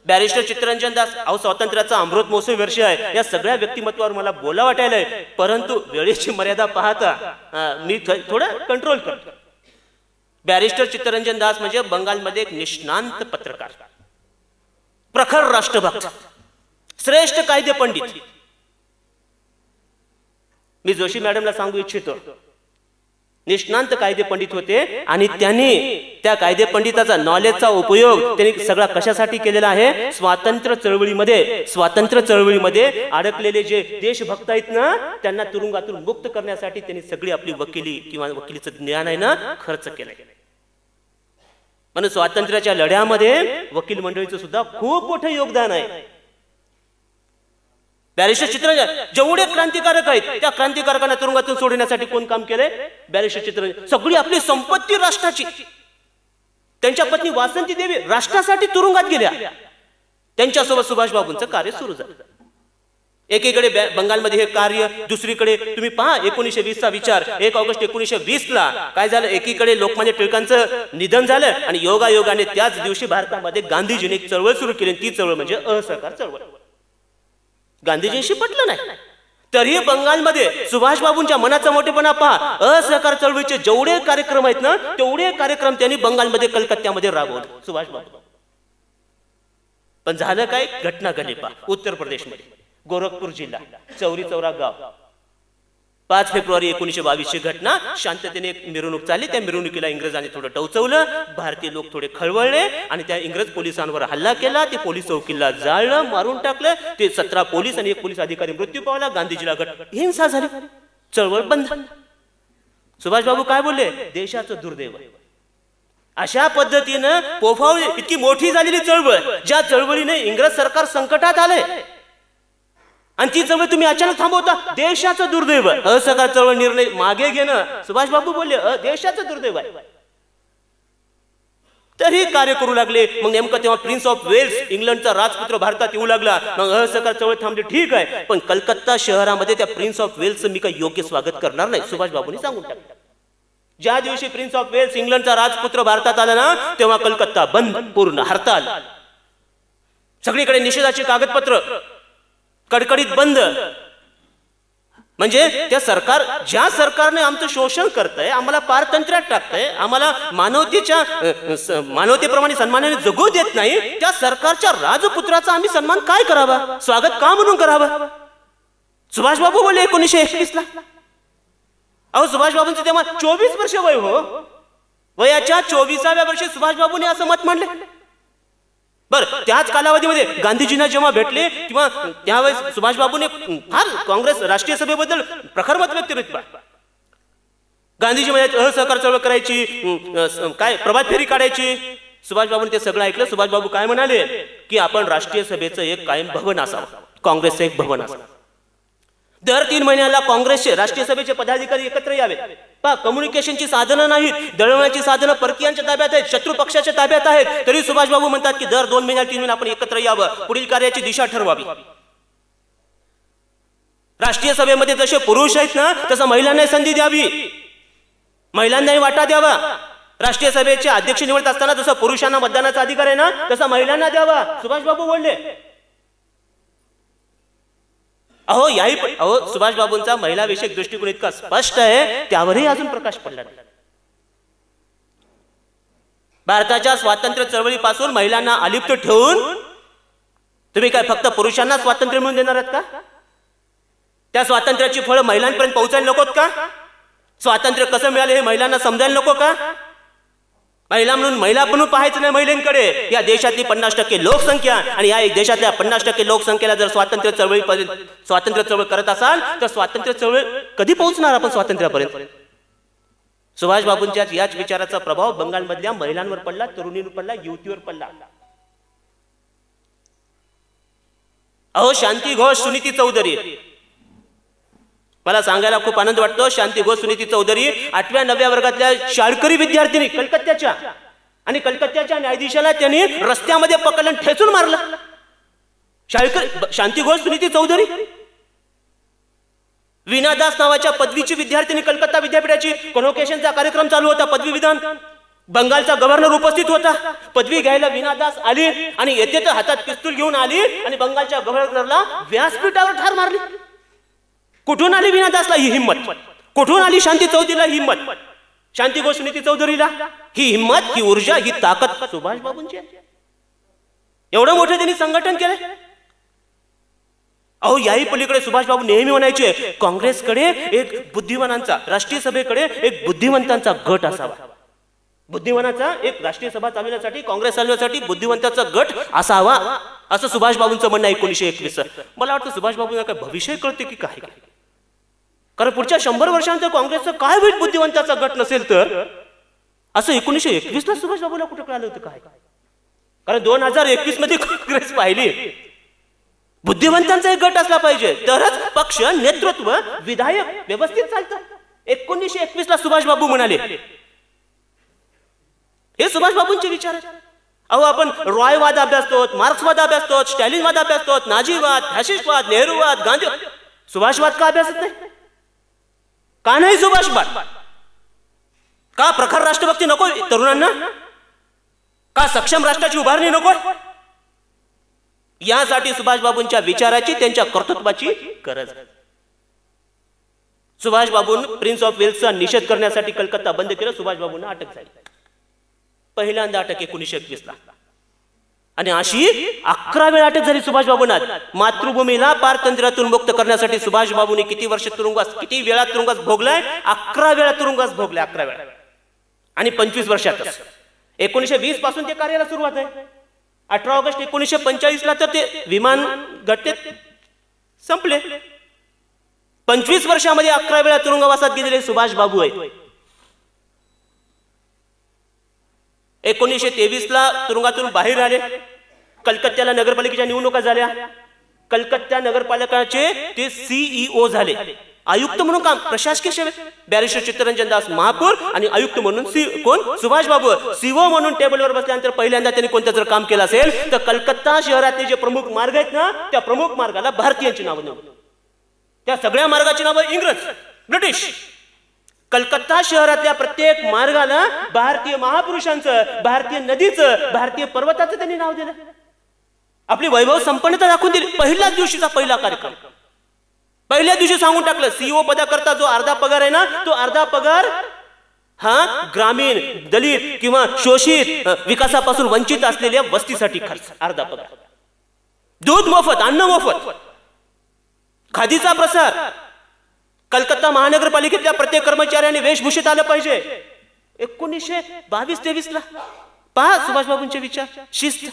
बॅरिस्टर चित्तरंजन दास, अहो स्वातंत्र्याचा अमृत महोत्सवी वर्ष आहे, या सगळ्या व्यक्तिमत्वावर मला बोला वाटायलंय, परंतु वेळेची मर्यादा पाहता मी थोडं कंट्रोल करतो. बॅरिस्टर चित्तरंजन दास म्हणजे बंगालमध्ये एक निष्णांत पत्रकार, प्रखर राष्ट्रभक्त, श्रेष्ठ कायदे पंडित. मी जोशी मॅडमला सांगू इच्छितो, निष्णांत कायदे पंडित होते आणि त्यांनी त्या कायदे पंडिताचा नॉलेजचा उपयोग त्यांनी सगळा कशासाठी केलेला आहे? स्वातंत्र्य चळवळीमध्ये अडकलेले जे देशभक्त आहेत ना त्यांना तुरुंगातून मुक्त करण्यासाठी त्यांनी सगळी आपली वकिली किंवा वकिलीचं ज्ञान आहे ना खर्च केलंय. म्हणून स्वातंत्र्याच्या लढ्यामध्ये वकील मंडळीचं सुद्धा खूप मोठं योगदान आहे. बॅरिस्टर चित्तरंजन जेवढे क्रांतिकारक आहेत त्या क्रांतिकारकांना तुरुंगातून सोडण्यासाठी कोण काम केलंय? बॅरिस्टर चित्तरंजन. सगळी आपली संपत्ती राष्ट्राची. त्यांच्या पत्नी वासंती देवी राष्ट्रासाठी तुरुंगात गेल्या, त्यांच्यासोबत सुभाष बाबूंचं कार्य सुरू झालं. एकीकडे बंगालमध्ये हे कार्य, दुसरीकडे तुम्ही पहा 1920चा विचार. 1 ऑगस्ट 1920ला काय झालं? एकीकडे लोकमान्य टिळकांचं निधन झालं आणि योगायोगाने त्याच दिवशी भारतामध्ये गांधीजींनी एक चळवळ सुरू केली. ती चळवळ म्हणजे असहकार चळवळ. गांधीजींशी पटलं नाही तरीही बंगालमध्ये सुभाष बाबूंच्या मनाचा मोठेपणा पहा. असहकार चळवळीचे जेवढे कार्यक्रम आहेत ना तेवढे कार्यक्रम त्यांनी बंगालमध्ये कलकत्त्यामध्ये राबवले सुभाष बाबू. पण झालं काय? घटना घडली पहा उत्तर प्रदेशमध्ये गोरखपूर जिल्हा, चौरी चौरा गाव. 5 फेब्रुवारी 1922ची घटना. शांततेने एक मिरवणूक चालली. त्या मिरवणुकीला इंग्रजांनी थोडं टवचवलं. भारतीय लोक थोडे खळवळले आणि त्या इंग्रज पोलिसांवर हल्ला केला. ते पोलीस चौकीला जाळलं, मारून टाकलं. ते 17 पोलीस आणि 1 पोलीस अधिकारी मृत्यू पावला. गांधीजीला हिंसा झाली. चळवळ बंद. सुभाषबाबू काय बोलले? देशाचं दुर्दैव. अशा पद्धतीनं पोफावली इतकी मोठी झालेली चळवळ, ज्या चळवळीने इंग्रज सरकार संकटात आले आणि ती चळवळ तुम्ही अचानक थांबवता. देशाचं दुर्दैव. असहकार चळवळ निर्णय मागे घेणं, सुभाषबाबू बोलले देशाचं दुर्दैव आहे. तरी कार्य करू लागले. मग नेमकं तेव्हा प्रिन्स ऑफ वेल्स, इंग्लंडचा राजपुत्र भारतात येऊ लागला. मग असहकार चळवळ थांबली. ठीक आहे, पण कलकत्ता शहरामध्ये त्या प्रिन्स ऑफ वेल्सचं मी काही योग्य स्वागत करणार नाही, सुभाषबाबूंनी सांगून टाकलं. ज्या दिवशी प्रिन्स ऑफ वेल्स, इंग्लंडचा राजपुत्र भारतात आला ना, तेव्हा कलकत्ता बंद, पूर्ण हरताल. सगळीकडे निषेधाची कागदपत्र, कडकडीत बंद. म्हणजे त्या सरकार, ज्या सरकारने आमचं शोषण करतंय, आम्हाला पारतंत्र्यात टाकतंय, आम्हाला मानवतेप्रमाणे सन्मानाने जगू देत नाही, त्या सरकारच्या राजपुत्राचा आम्ही सन्मान काय करावा, स्वागत का म्हणून करावा? सुभाषबाबू बोलले 1921ला. अहो, सुभाषबाबूंचं तेव्हा 24 वर्ष वय. वयाच्या 24व्या वर्षी सुभाषबाबूंनी असं मत मांडले. बर, त्याच कालावधीमध्ये गांधीजींना जेव्हा भेटले किंवा त्यावेळेस सुभाषबाबूने फार काँग्रेस राष्ट्रीय सभेबद्दल प्रखर मत व्यक्त केले. गांधीजी म्हणजे असहकार चळवळ करायची, काय प्रभात फेरी काढायची. सुभाषबाबूंनी ते सगळं ऐकलं. सुभाषबाबू काय म्हणाले की आपण राष्ट्रीय सभेचं एक कायम भवन असावं, काँग्रेसचं एक भवन असावं. दर 3 महिन्याला काँग्रेसचे राष्ट्रीय सभेचे पदाधिकारी एकत्र यावेत. कम्युनिकेशनची साधनं नाहीत, दळवण्याची साधनं परकीयांच्या ताब्यात आहेत, शत्रू पक्षाच्या ताब्यात आहेत. तरी सुभाषबाबू म्हणतात की दर 2 महिन्याला 3 महिने आपण एकत्र यावं, पुढील कार्याची दिशा ठरवावी. राष्ट्रीय सभेमध्ये जसे पुरुष आहेत ना, तसं महिलांना संधी द्यावी, महिलांनाही वाटा द्यावा. राष्ट्रीय सभेचे अध्यक्ष निवडत असताना जसं पुरुषांना मतदानाचा अधिकार आहे ना, तसा महिलांना द्यावा, सुभाषबाबू बोलले. अहो, सुभाषबाबूंचा महिलाविषयक दृष्टिकोन इतका स्पष्ट आहे, त्यावरही अजून प्रकाश पडला नाही. भारताच्या स्वातंत्र्य चळवळीपासून महिलांना अलिप्त ठेवून तुम्ही काय फक्त पुरुषांना स्वातंत्र्य मिळवून देणार आहात का? त्या स्वातंत्र्याची फळं महिलांपर्यंत पोहोचायला नकोत का? स्वातंत्र्य कसं मिळाले हे महिलांना समजायला नको का? महिला म्हणून महिला म्हणून पाहायचं नाही महिलांकडे. या देशातली 50% लोकसंख्या आणि या देशातल्या 50% लोकसंख्येला जर स्वातंत्र्य चळवळ करत असाल तर स्वातंत्र्य चळवळ कधी पोहोचणार आपण स्वातंत्र्यापर्यंत? सुभाषबाबूंच्या याच विचाराचा प्रभाव बंगालमधल्या महिलांवर पडला, तरुणींवर पडला, युवतीवर पडला. अहो, शांती घोष, सुनीती चौधरी, मला सांगायला खूप आनंद वाटतो. शांती घोष, सुनीती चौधरी 8व्या 9व्या वर्गातल्या शाळकरी विद्यार्थिनी कलकत्त्याच्या, आणि कलकत्त्याच्या न्यायाधीशाला त्यांनी रस्त्यामध्ये पकडलं, ठेचून मारलं. शांती घोष, सुनीती चौधरी. वीणा दास नावाच्या पदवीची विद्यार्थिनी, कलकत्ता विद्यापीठाची कॉन्व्होकेशनचा कार्यक्रम चालू होता, पदवी विधान. बंगालचा गव्हर्नर उपस्थित होता. पदवी घ्यायला वीणा दास आली आणि येते तर हातात पिस्तूल घेऊन आली आणि बंगालच्या गव्हर्नरला व्यासपीठावर ठार मारली. कुठून आली वीणा दासला ही हिंमत? कुठून आली शांती चौधरीला ही हिंमत? शांती घोष, सुनीती चौधरीला ही हिंमत, ही ऊर्जा, ही ताकद सुभाषबाबूंची. एवढं मोठं त्यांनी संघटन केलं. अहो, याही पलीकडे सुभाषबाबू नेहमी म्हणायचे काँग्रेसकडे एक बुद्धिमानांचा, राष्ट्रीय सभेकडे एक बुद्धिमंतांचा गट असावा. बुद्धिमानाचा एक राष्ट्रीय सभा चालवण्यासाठी, काँग्रेस चालवण्यासाठी बुद्धिमंतांचा गट असावा, असं सुभाषबाबूंचं म्हणणं 1921. मला वाटतं सुभाषबाबूंना काय भविष्य कळते की काय? कारण पुढच्या 100 वर्षांचं काँग्रेसचं काय होईल बुद्धिवंताचा गट नसेल तर? असं 1921ला सुभाषबाबूला कुठं कळालं होतं काय? कारण 2021 मध्ये काँग्रेस पाहिली. बुद्धिवंतांचा एक गट असला पाहिजे तरच पक्ष, नेतृत्व, विधायक व्यवस्थित चालतं. 1921ला सुभाषबाबू म्हणाले. हे सुभाषबाबूंचे विचार आहेत. अहो, आपण रॉयवाद अभ्यासतो, मार्क्सवाद अभ्यासतो, स्टॅलिनवाद अभ्यासतो, नाझीवाद, फॅशिस्टवाद, नेहरूवाद, गांधी. सुभाषवाद का अभ्यासत नाही? का नाही सुभाषवाद? का प्रखर राष्ट्रभक्ती नको तरुणांना? का सक्षम राष्ट्राची उभारणी नको? यासाठी सुभाषबाबूंच्या विचाराची, त्यांच्या कर्तृत्वाची गरज आहे. सुभाषबाबूंनी प्रिन्स ऑफ वेल्सचा निषेध करण्यासाठी कलकत्ता बंद केलं. सुभाषबाबूंना अटक झाली. पहिल्यांदा अटक 1921ला. आणि अशी 11 वेळा अटक झाली सुभाषबाबूंना. मातृभूमीला पारतंत्र्यातून मुक्त करण्यासाठी सुभाषबाबूंनी किती वर्ष तुरुंगवास, किती वेळा तुरुंगवास भोगलाय? 11 वेळा तुरुंगवास भोगलाय, 11 वेळा. आणि 25 वर्षातच 1920 पासून ते कार्याला सुरुवात आहे. 18 ऑगस्ट 1945 ला तर ते विमान घटनेत संपले. 25 वर्षामध्ये 11 वेळा तुरुंगवासात गेलेले सुभाषबाबू आहेत. 1923 ला तुरुंगातून बाहेर आले. कलकत्त्याला नगरपालिकेच्या निवडणुका झाल्या. कलकत्ता नगरपालिकाचे ते CEO झाले, आयुक्त म्हणून काम, प्रशासकीय सेवेत. बॅरिस्टर चित्तरंजन दास महापौर आणि आयुक्त म्हणून कोण? सुभाषबाबू. CO म्हणून टेबलवर बसल्यानंतर पहिल्यांदा त्यांनी कोणतं जर काम केलं असेल तर कलकत्ता शहरातले जे प्रमुख मार्ग आहेत ना, त्या प्रमुख मार्गाला भारतीयांची नावं नव्हती. त्या सगळ्या मार्गाची नावं इंग्रज, ब्रिटिश. कलकत्ता शहरातल्या प्रत्येक मार्गाला भारतीय महापुरुषांचं, भारतीय नदीचं, भारतीय पर्वताचं त्यांनी नाव दिलं. आपली वैभव संपन्नता दाखवून दिली. पहिल्याच दिवशीचा पहिला कार्यक्रम, पहिल्या दिवशी सांगून टाकलं CEO पदाकरता जो अर्धा पगार आहे ना, तो अर्धा पगार हा ग्रामीण, दलित किंवा शोषित, विकासापासून वंचित असलेल्या वस्तीसाठी खर्च, अर्धा पगार. दूध मोफत, अन्न मोफत, खादीचा प्रसार. कलकत्ता महानगरपालिकेतल्या प्रत्येक कर्मचाऱ्याने वेशभूषित आलं पाहिजे. 1922-23 ला पहा सुभाषबाबूंचे विचार, शिस्त.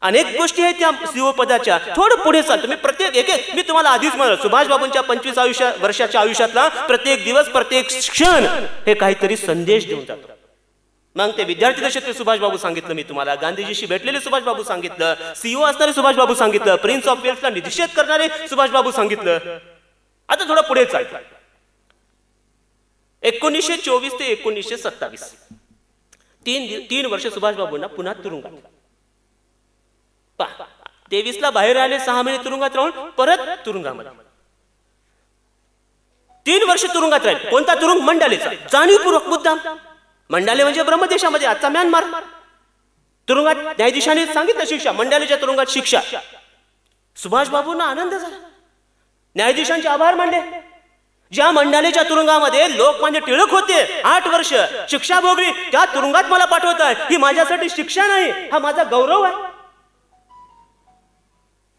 अनेक गोष्टी आहेत त्या CEO पदाच्या. थोडं पुढे चालतो मी, प्रत्येक एक मी तुम्हाला आधीच म्हणालो, सुभाषबाबूंच्या 25 वर्षाच्या आयुष्यातला प्रत्येक दिवस, प्रत्येक क्षण हे काहीतरी संदेश देऊन जातो. मग ते विद्यार्थी दशेतले सुभाषबाबू सांगितलं मी तुम्हाला, गांधीजीशी भेटलेले सुभाषबाबू सांगितलं, CEO असणारे सुभाषबाबू सांगितलं, प्रिन्स ऑफ वेल्सला निषेध करणारे सुभाषबाबू सांगितलं. आता थोडं पुढे चालतं. 1924 ते 1927 तीन वर्ष सुभाषबाबूंना पुन्हा तुरुंगात. 23 ला बाहेर आले, 6 महिने तुरुंगात राहून परत तुरुंगामध्ये. 3 वर्ष तुरुंगात राहिले. कोणता तुरुंग? मंडालेचा. जाणीवपूर्वक, मुद्दाम. मंडाले म्हणजे ब्रह्मदेशामध्ये, आजचा म्यानमार. तुरुंगात न्यायाधीशाने सांगितलं शिक्षा, मंडालेच्या तुरुंगात शिक्षा. सुभाषबाबूंना आनंद झाला, न्यायाधीशांचे आभार मानले. ज्या मंडालेच्या तुरुंगामध्ये लोकमान्य टिळक होते, 8 वर्ष शिक्षा भोगली, त्या तुरुंगात मला पाठवत आहे, ही माझ्यासाठी शिक्षा नाही, हा माझा गौरव आहे.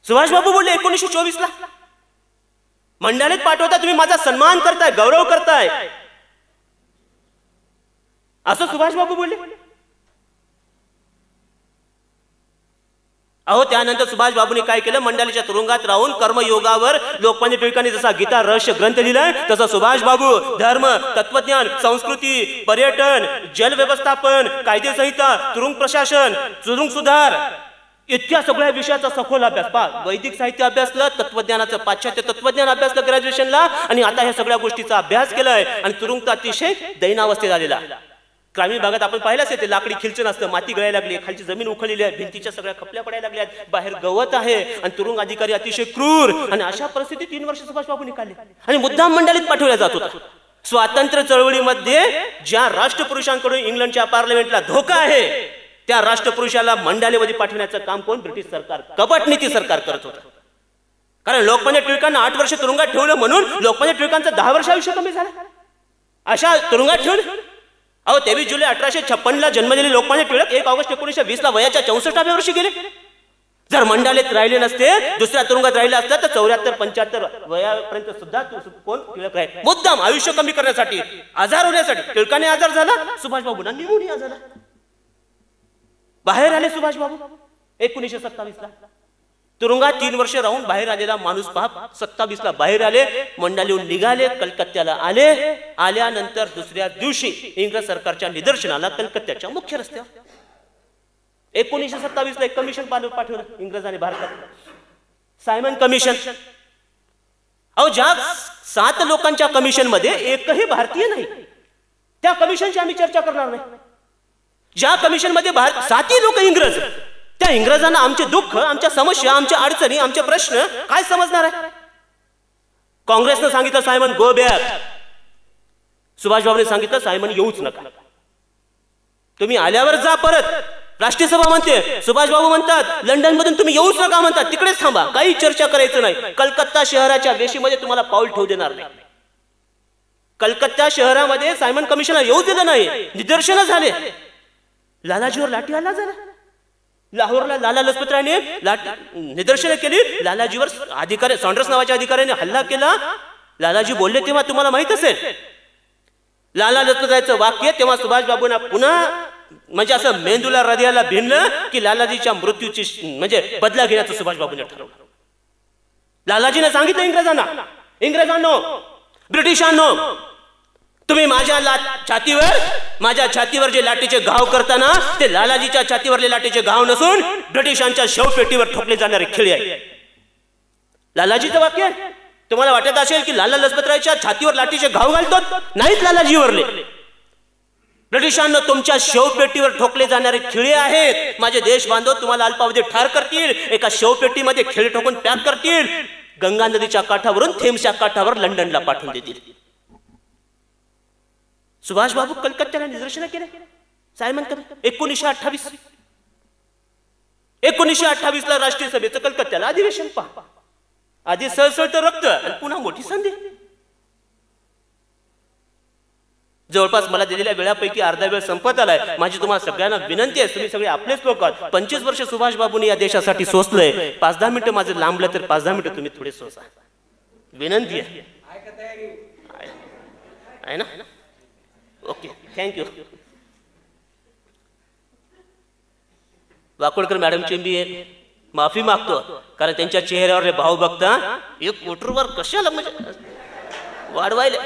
सुभाषबाबू बोलले 1924 ला, मंडालेत पाठवता, तुम्ही माझा सन्मान करताय, गौरव करताय, असं सुभाषबाबू बोलले. अहो त्यानंतर सुभाषबाबूंनी काय केलं? मंडालेच्या तुरुंगात राहून कर्मयोगावर लोकमान्य टिळकांनी जसा गीता रहस्य ग्रंथ लिहिलाय, तसा सुभाषबाबू धर्म, तत्वज्ञान, संस्कृती, पर्यटन, जल व्यवस्थापन, कायदेसंहिता, तुरुंग प्रशासन, तुरुंग सुधार, इतक्या सगळ्या विषयाचा सखोल अभ्यास. पहा, वैदिक साहित्य अभ्यासलं, तत्वज्ञानाचं, पाश्चात्य तत्वज्ञान अभ्यासलं ग्रॅज्युएशनला, आणि आता ह्या सगळ्या गोष्टीचा अभ्यास केलाय. आणि तुरुंग अतिशय दैनावस्थेत आलेला. ग्रामीण भागात आपण पाहिलाच ते लाकडी खिलचण असतं, माती गळायला लागली, खालची जमीन उखळलेली आहे, भिंतीच्या सगळ्या खपल्या पडायला लागल्या, बाहेर गवत आहे, आणि तुरुंग अधिकारी अतिशय क्रूर. आणि अशा परिस्थितीत 3 वर्ष सुभाषबाबूंनी काढले आणि मुद्दाम मंडालीत पाठवला जात होता. स्वातंत्र्य चळवळीमध्ये ज्या राष्ट्रपुरुषांकडून इंग्लंडच्या पार्लमेंटला धोका आहे, त्या राष्ट्रपुरुषाला मंडालेमध्ये पाठवण्याचं काम कोण? ब्रिटिश सरकार, कपट नीती सरकार करत होतं. कारण लोकमान्य टिळकांना 8 वर्ष तुरुंगात ठेवलं म्हणून लोकमान्य टिळकांचं 10 वर्ष आयुष्य कमी झालं. अशा तुरुंगात ठेवलं. अहो 23 जुलै 1856 ला जन्मलेले लोकमान्य टिळक 1 ऑगस्ट 1920 ला वयाच्या 64व्या वर्षी गेले. जर मंडालेत राहिले नसते, दुसऱ्या तुरुंगात राहिले असतात तर 74-75 वयापर्यंत सुद्धा कोण? टिळक आहे. मुद्दाम आयुष्य कमी करण्यासाठी, आजार होण्यासाठी. टिळकाने आजार झाला, सुभाषबाबूंना निमोनिया झाला. बाहेर आले सुभाषबाबू 1927 ला. तुरुंगात 3 वर्ष राहून बाहेर आलेला माणूस पहा, 27 ला बाहेर आले, मंडालीहून निघाले, कलकत्त्याला आले. आल्यानंतर दुसऱ्या दिवशी इंग्रज सरकारच्या निदर्शनाला कलकत्त्याच्या मुख्य रस्त्यावर 1927 ला एक कमिशन पाठवलं इंग्रजांनी भारतात, सायमन कमिशन. अहो ज्या 7 लोकांच्या कमिशन मध्ये एकही भारतीय नाही, त्या कमिशनची आम्ही चर्चा करणार नाही. ज्या कमिशन मध्ये 7 लोक इंग्रज, त्या इंग्रजांना आमचे दुःख, आमच्या समस्या, आमच्या अडचणी, आमचे प्रश्न काय समजणार आहे? काँग्रेसनं सांगितलं सायमन गो बॅक, सुभाषबाबूंनी सांगितलं सायमन येऊच नका, तुम्ही आल्यावर जा परत. राष्ट्रीय सभा म्हणते, सुभाषबाबू म्हणतात लंडन मधून तुम्ही येऊच नका म्हणतात, तिकडेच थांबा, काही चर्चा करायचं नाही. कलकत्ता शहराच्या वेशीमध्ये तुम्हाला पाऊल ठेवू देणार नाही. कलकत्ता शहरामध्ये सायमन कमिशनला येऊ दिलं नाही, निदर्शनं झाले, लालाजीवर लाठी हल्ला झाला. लाहोरला लाला लजपतरायने निदर्शनं केली, लालाजीवर अधिकारी सॉन्डर्स नावाच्या अधिकाऱ्याने हल्ला केला. लालाजी बोलले तेव्हा तुम्हाला माहित असेल लाला लजपतरायचं वाक्य, तेव्हा सुभाष बाबूंना पुन्हा म्हणजे असं मेंदूला हृदयाला भिनलं की लालाजीच्या मृत्यूची म्हणजे बदला घेण्याचं सुभाष बाबूंनी ठरवलं. लालाजीने सांगितलं इंग्रजांनो, ब्रिटिशांनो, तुम्ही माझ्या छातीवर जे लाठीचे घाव करताना ते लालाजीच्या छातीवरले लाठीचे घाव नसून ब्रिटिशांच्या शवपेटीवर ठोकले जाणारे खिळे आहे. लालाजीचं वाक्य. तुम्हाला वाटत असेल की लाला लजपतरायच्या छातीवर लाठीचे घाव घालतात, नाहीत लालाजीवरले. ब्रिटिशांना तुमच्या शवपेटीवर ठोकले जाणारे खिळे आहेत. माझे देश बांधव तुम्हाला अल्पावधीत ठार करतील, एका शवपेटीमध्ये खिळे ठोकून पॅक करतील, गंगा नदीच्या काठावरून थेम्सच्या काठावर लंडनला पाठवून देतील. सुभाष बाबू कलकत्त्याला निदर्शनं केले. सायमन कमिटी 1928 ला राष्ट्रीय सभेचं कलकत्त्याला अधिवेशन पहा. आधी सळसळतं रक्त आणि पुन्हा मोठी संधी. जवळपास मला दिलेल्या वेळापैकी अर्धा वेळ संपत आलाय. माझी तुम्हाला सगळ्यांना विनंती आहे, तुम्ही सगळे आपलेच लोक आहात. 25 वर्ष सुभाष बाबूंनी या देशासाठी सोसलंय. 5-10 मिनिटं माझं लांबलं तर 5-10 मिनिटं तुम्ही थोडे सोसा. विनंती आहे ना. Okay, thank you. वाकोडकर मॅडमची मी माफी मागतो, कारण त्यांच्या चेहऱ्यावर भाव बघता एक कोटरवर कशाला म्हणजे वाढवायला.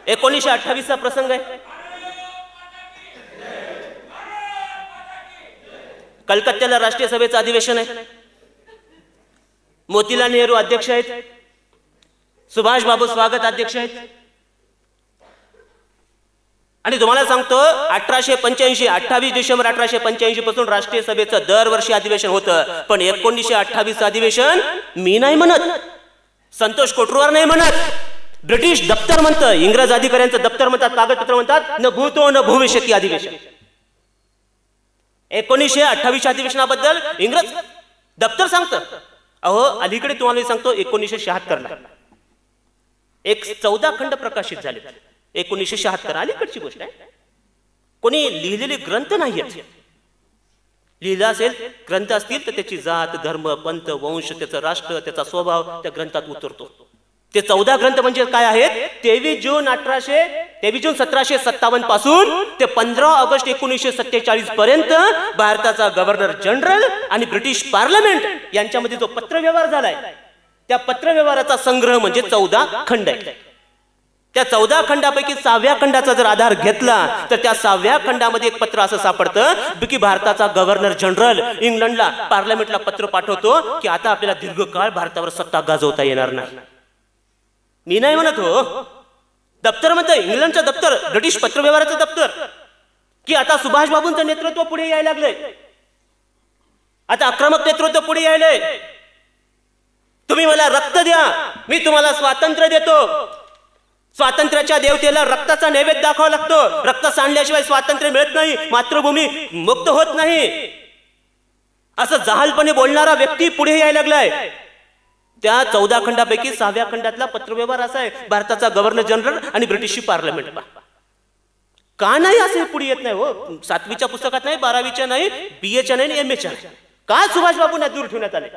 1928 चा प्रसंग आहे. कलकत्त्याला राष्ट्रीय सभेचं अधिवेशन आहे. मोतीलाल नेहरू अध्यक्ष आहेत, सुभाष बाबू स्वागत अध्यक्ष आहेत. आणि तुम्हाला सांगतो 1885 28 डिसेंबर 1885 पासून राष्ट्रीय सभेचं दरवर्षी अधिवेशन होतं. पण 1928 अधिवेशन मी नाही म्हणत, संतोष कोटरवार नाही म्हणत, ब्रिटिश दप्तर म्हणतं, इंग्रज अधिकाऱ्यांचं दप्तर म्हणतात, कागदपत्र म्हणतात, न भूतो न भविष्यती अधिवेशन. 1928 अधिवेशनाबद्दल इंग्रज दप्तर सांगतं. अहो अलीकडे तुम्हाला सांगतो 1976 ला एक 14 खंड प्रकाशित झाले. 1976 अलीकडची गोष्ट आहे. कोणी लिहिलेले ग्रंथ नाही आहेत. लिहिला असेल ग्रंथ असतील तर त्याची जात, धर्म, पंथ, वंश, त्याचं राष्ट्र, त्याचा स्वभाव त्या ग्रंथात उतरतो. ते 14 ग्रंथ म्हणजे काय आहेत? 23 जून 1757 पासून ते 15 ऑगस्ट 1947 पर्यंत भारताचा गव्हर्नर जनरल आणि ब्रिटिश पार्लमेंट यांच्यामध्ये जो पत्रव्यवहार झालाय, त्या पत्रव्यवहाराचा संग्रह म्हणजे 14 खंड आहे. त्या 14 खंडापैकी 6व्या खंडाचा जर आधार घेतला तर त्या 6व्या खंडामध्ये एक पत्र असं सापडतं की भारताचा गव्हर्नर जनरल इंग्लंडला पार्लमेंटला पत्र पाठवतो की आता आपल्याला दीर्घकाळ भारतावर सत्ता गाजवता येणार नाही. मी नाही म्हणत हो, दप्तर म्हणतं, इंग्लंडचं दप्तर, ब्रिटिश पत्रव्यवहाराचं दप्तर, की आता सुभाष बाबूंचं नेतृत्व पुढे यायला लागलंय. आता आक्रमक नेतृत्व पुढे यायलंय. तुम्ही मला रक्त द्या, मी तुम्हाला स्वातंत्र्य देतो. स्वातंत्र्याच्या देवतेला रक्ताचा नैवेद्य दाखवावा लागतो. रक्त सांडल्याशिवाय स्वातंत्र्य मिळत नाही, मातृभूमी मुक्त होत नाही, असं जहालपणे बोलणारा व्यक्ती पुढे यायला लागलाय. त्या 14 खंडापैकी 6व्या खंडातला पत्रव्यवहार असा आहे, भारताचा गव्हर्नर जनरल आणि ब्रिटिश पार्लमेंट. का नाही असं पुढे येत नाही हो? 7वीच्या पुस्तकात नाही, 12वीच्या नाही, BAच्या नाही, MAच्या नाही. का सुभाष बाबूंना दूर ठेवण्यात आले?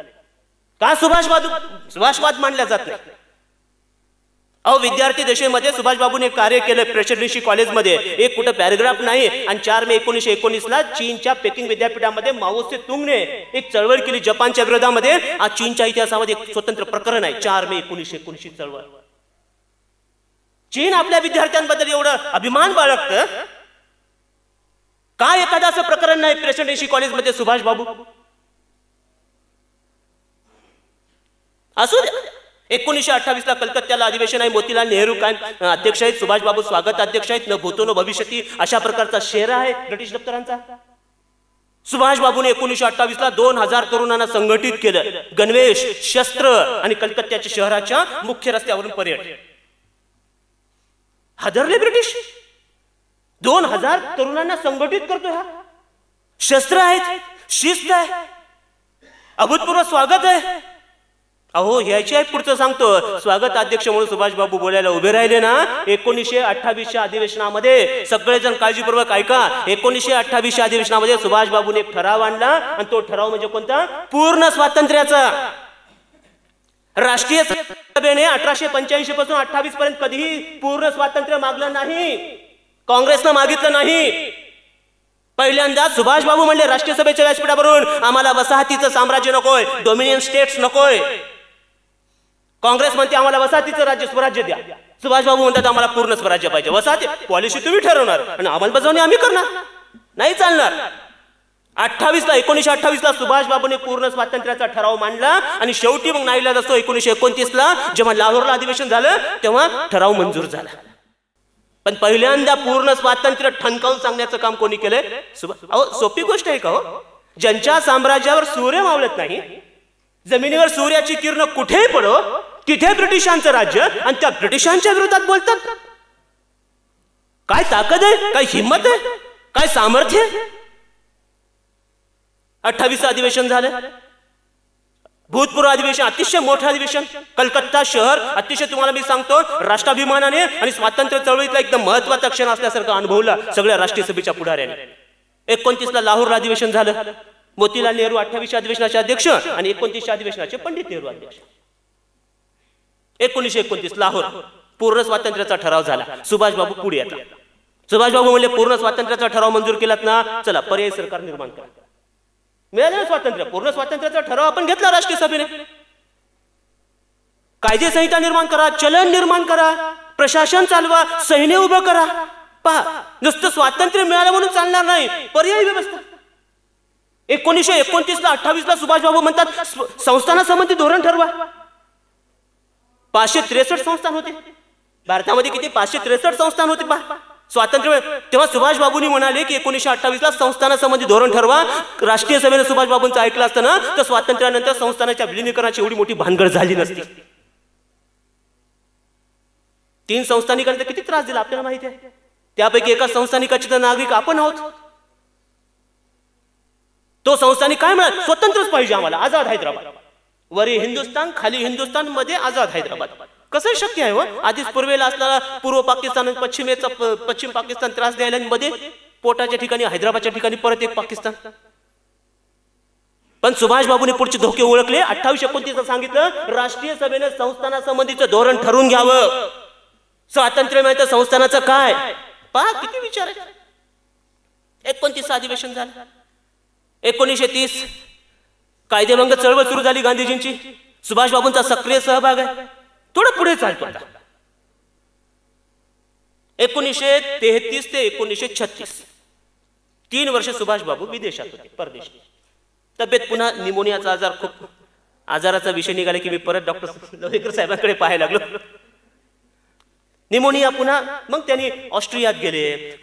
का सुभाषवाद मानला जात नाही? अहो विद्यार्थी दशेमध्ये सुभाष बाबूने कार्य केलं. प्रेसिडेन्सी कॉलेजमध्ये एक कुठं पॅराग्राफ नाही. आणि 4 मे 1919 ला चीनच्या पेकिंग विद्यापीठामध्ये माओ त्से तुंगने एक चळवळ केली जपानच्या विरोधामध्ये. आज चीनच्या इतिहासामध्ये एक स्वतंत्र प्रकरण आहे, 4 मे 1919 चळवळ. चीन आपल्या विद्यार्थ्यांबद्दल एवढं अभिमान बाळगतं, का एखादं असं प्रकरण नाही प्रेसिडेन्सी कॉलेजमध्ये? सुभाष बाबू असू द्या. 1928 ला कलकत्त्याला अधिवेशन आहे. मोतीलाल नेहरू काय अध्यक्ष आहेत, सुभाष बाबू स्वागत अध्यक्ष आहेत. न भूतो न भविष्यती अशा प्रकारचा शेर आहे ब्रिटिश दप्तरांचा. सुभाष बाबूने 1928 ला 2000 तरुणांना संघटित केलं. गणवेश, शस्त्र आणि कलकत्त्याच्या शहराच्या मुख्य रस्त्यावरून परेड. हादरले ब्रिटिश. 2000 तरुणांना संघटित करतो. हा शस्त्र आहेत, शिस्त आहे, अभूतपूर्व स्वागत आहे. अहो ह्याची आहे पुढचं सांगतो. स्वागत अध्यक्ष म्हणून सुभाष बाबू बोलायला उभे राहिले ना 1928च्या अधिवेशनामध्ये. सगळेजण काळजीपूर्वक ऐका. 1928च्या अधिवेशनामध्ये सुभाष बाबूने एक ठराव आणला आणि तो ठराव म्हणजे कोणता? पूर्ण स्वातंत्र्याचा. राष्ट्रीय सभेने 1885 पासून 28 पर्यंत कधीही पूर्ण स्वातंत्र्य मागलं नाही, काँग्रेसनं मागितलं नाही. पहिल्यांदा सुभाष बाबू म्हणले राष्ट्रीय सभेच्या व्यासपीठावरून आम्हाला वसाहतीचं साम्राज्य नकोय, डोमिनियन स्टेट्स नकोय. काँग्रेस म्हणते आम्हाला वसाहतीचं राज्य स्वराज्य द्या. सुभाष बाबू म्हणतात आम्हाला पूर्ण स्वराज्य पाहिजे. वसाहती पॉलिसी तुम्ही ठरवणार आणि अंमलबजावणी आम्ही करणार, नाही चालणार. 1928ला सुभाष बाबूने पूर्ण स्वातंत्र्याचा ठराव मांडला आणि शेवटी मग नाईलाज असतो 1929ला जेव्हा लाहोरला अधिवेशन झालं तेव्हा ठराव मंजूर झाला. पण पहिल्यांदा पूर्ण स्वातंत्र्य ठणकावून सांगण्याचं काम कोणी केलंय? अहो सोपी गोष्ट आहे का हो? ज्यांच्या साम्राज्यावर सूर्य मावळत नाही, जमिनीवर सूर्याची किरण कुठेही पडो, तिथे ब्रिटिशांचं राज्य आणि त्या ब्रिटिशांच्या विरोधात बोलतात. काय ताकद आहे, काय हिंमत आहे, काय सामर्थ्य. 28चं अधिवेशन झालं. भूतपूर्व अधिवेशन अतिशय मोठं अधिवेशन. कलकत्ता शहर अतिशय तुम्हाला मी सांगतो राष्ट्राभिमानाने आणि स्वातंत्र्य चळवळीतला एकदम महत्वाचा क्षण असल्यासारखं अनुभवला सगळ्या राष्ट्रीय सभेच्या पुढाऱ्याने. 29ला लाहोरला अधिवेशन झालं. मोतीलाल नेहरू 28च्या अधिवेशनाचे अध्यक्ष आणि 29च्या अधिवेशनाचे पंडित नेहरू अध्यक्ष. 1929 लाहोर पूर्ण स्वातंत्र्याचा ठराव झाला. सुभाष बाबू पुढे येतात. सुभाष बाबू म्हणले पूर्ण स्वातंत्र्याचा ठराव मंजूर केलात ना, चला पर्यायी सरकार निर्माण करा. मिळालं स्वातंत्र्य, पूर्ण स्वातंत्र्याचा ठराव आपण घेतला राष्ट्रीय सभेने. कायदे संहिता निर्माण करा, चलन निर्माण करा, प्रशासन चालवा, सैन्य उभं करा. पहा नुसतं स्वातंत्र्य मिळालं म्हणून चालणार नाही, पर्यायी व्यवस्था. 1929ला 28ला सुभाष बाबू म्हणतात संस्थानासंबंधी धोरण ठरवा. 563 संस्थान होते भारतामध्ये. किती? 563 संस्थान होते. पहा स्वातंत्र्य. तेव्हा सुभाष बाबूंनी म्हणाले की 1928ला संस्थानासंबंधी धोरण ठरवा. राष्ट्रीय सभेने सुभाष बाबूंचं ऐकलं असतं ना तर स्वातंत्र्यानंतर संस्थानाच्या विलिनीकरणाची एवढी मोठी भानगड झाली नसती. 3 संस्थानिकांना किती त्रास दिला आपल्याला माहिती आहे. त्यापैकी एका संस्थानिकाचे तर नागरिक आपण आहोत. तो संस्थानिक काय म्हणा, स्वतंत्रच पाहिजे आम्हाला, आझाद हैदराबाद. वरी हिंदुस्तान, खाली हिंदुस्तान, मध्ये आझाद हैदराबाद. कसं शक्य आहे हो? आधीच पूर्वेला असणारा पूर्व पाकिस्तान, पश्चिम पाकिस्तान त्रास द्यायला, मध्ये पोटाच्या ठिकाणी हैदराबादच्या ठिकाणी परत एक पाकिस्तान. पण सुभाष बाबूने पुढचे धोके ओळखले. 28-29 सांगितलं राष्ट्रीय सभेने संस्थानासंबंधीचं धोरण ठरवून घ्यावं. स्वातंत्र्य मिळतं संस्थानाचं काय. पहा किती विचार आहे. 29 अधिवेशन झालं. 1930 कायदेभंग चळवळ सुरू झाली गांधीजींची. सुभाष बाबूंचा सक्रिय सहभाग आहे. थोडं पुढे चालतो आता. 1933 ते 1936 3 वर्ष सुभाष बाबू विदेशात होते, परदेशी. तब्येत पुन्हा निमोनियाचा आजार, खूप आजाराचा विषय निघाला की मी परत डॉक्टर लोहेकर साहेबांकडे पाहायला लागलो. निमोनिया पुन्हा. मग त्यांनी ऑस्ट्रियात गेले,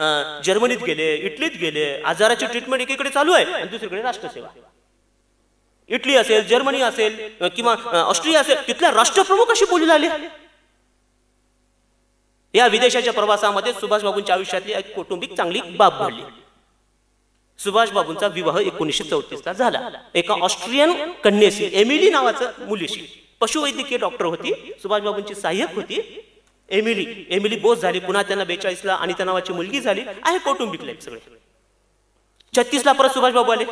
जर्मनीत गेले, इटलीत गेले. आजाराची ट्रीटमेंट एकीकडे चालू आहे आणि दुसरीकडे राष्ट्रसेवा. इटली असेल, जर्मनी असेल किंवा ऑस्ट्रिया असेल, तिथल्या राष्ट्रप्रमुख अशी बोलू लागले. या विदेशाच्या प्रवासामध्ये सुभाष बाबूंच्या आयुष्यातली एक कौटुंबिक चांगली बाब घडली. सुभाष बाबूंचा विवाह 1934ला झाला. एका ऑस्ट्रियन कन्येशी, एमिली नावाचं मुलीशी. पशुवैद्यकीय डॉक्टर होती, सुभाष बाबूंची सहाय्यक होती. एमिली बोस झाली. पुन्हा त्यांना 42ला अनिता नावाची मुलगी झाली. आहे कौटुंबिक लाईफ सगळे. 36ला परत सुभाष बाबू आले.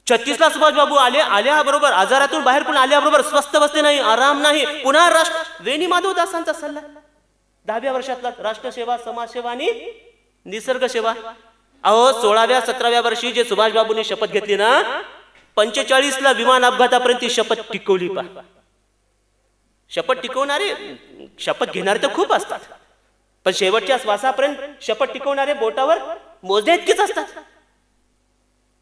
36ला सुभाष बाबू आल्याबरोबर आजारातून बाहेर पण आल्याबरोबर स्वस्थ बसते नाही, आराम नाही. पुन्हा वेणी माधव दासांचा सल्ला. 10व्या वर्षातला राष्ट्रसेवा, समाजसेवा आणि निसर्ग सेवा. अहो 16व्या 17व्या वर्षी जे सुभाष बाबूंनी शपथ घेतली ना, 45ला विमान अपघातापर्यंत ती शपथ टिकवली. पहा शपथ टिकवणारे, शपथ घेणारे तर खूप असतात, पण शेवटच्या श्वासापर्यंत शपथ टिकवणारे बोटावर मोजण्या इतकेच असतात.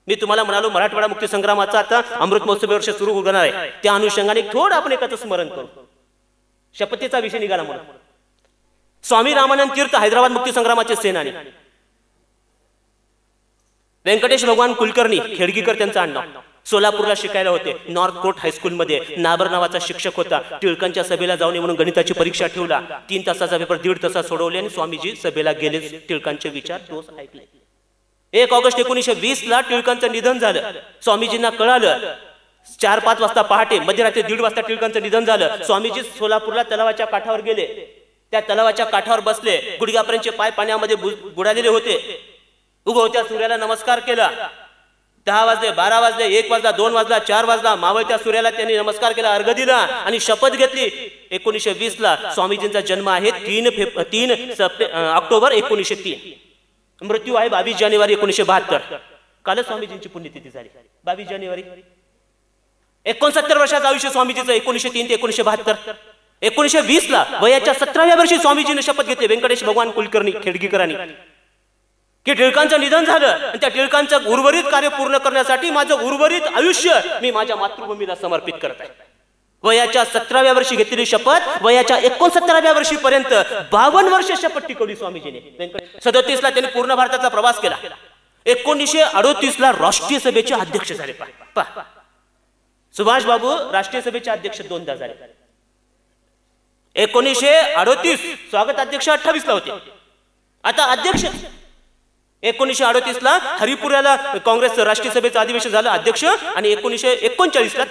मी तुम्हाला म्हणालो मराठवाडा मुक्ती संग्रामाचा आता अमृत महोत्सव वर्ष सुरू होणार आहे. त्या अनुषंगाने थोडं आपण एकाचं स्मरण करू. शपथेचा विषय निघाला म्हणून. स्वामी रामानंद तीर्थ हैदराबाद मुक्ती संग्रामाचे सेनानी. व्यंकटेश भगवान कुलकर्णी, खेडगीकर त्यांचं आडनाव. सोलापूरला शिकायला होते. नॉर्थ कोर्ट हायस्कूलमध्ये. नाबर नावाचा शिक्षक होता. टिळकांच्या सभेला जाऊन म्हणून गणिताची परीक्षा ठेवला. 3 तासाचा पेपर 1.5 तासात सोडवले आणि स्वामीजी सभेला गेले. टिळकांचे विचार तोच ऐकले. 1 ऑगस्ट 1920ला टिळकांचं निधन झालं. स्वामीजींना कळालं. 4-5 वाजता पहाटे मध्यरात्री 1:30 वाजता टिळकांचं निधन झालं. स्वामीजी सोलापूरला तलावाच्या काठावर गेले. त्या तलावाच्या काठावर बसले. गुडघ्यापर्यंतचे पाय पाण्यामध्ये बुडालेले होते. उगवत्या सूर्याला नमस्कार केला. 10 वाजले, 12 वाजले, 1 वाजला, 2 वाजला, 4 वाजला. मावळत्या सूर्याला त्यांनी नमस्कार केला, अर्घ दिला आणि शपथ घेतली. 1920ला स्वामीजींचा जन्म आहे 3 ऑक्टोबर 1903. मृत्यू आहे 22 जानेवारी 1972. कालच स्वामीजींची पुण्यतिथी झाली 22 जानेवारी. 69 वर्षाचं आयुष्य स्वामीजीचं 1903 ते 1972. 1920ला वयाच्या 17व्या वर्षी स्वामीजीने शपथ घेतली व्यंकटेश भगवान कुलकर्णी खेडगीकरांनी की टिळकांचं निधन झालं आणि त्या टिळकांचं उर्वरित कार्य पूर्ण करण्यासाठी माझं उर्वरित आयुष्य मी माझ्या मातृभूमीला समर्पित करत आहे. वयाच्या 17व्या वर्षी घेतलेली शपथ वयाच्या 69व्या वर्षीपर्यंत 52 वर्ष शपथ टिकवली स्वामीजीने. 37ला त्यांनी पूर्ण भारताचा प्रवास केला. 1938ला राष्ट्रीय सभेचे अध्यक्ष झाले. सुभाष बाबू राष्ट्रीय सभेचे अध्यक्ष 2दा झाले. 1938 स्वागत अध्यक्ष 28ला होते. आता अध्यक्ष 1938ला हरिपुराला काँग्रेस राष्ट्रीय सभेचं अधिवेशन झालं अध्यक्ष आणि 1939ला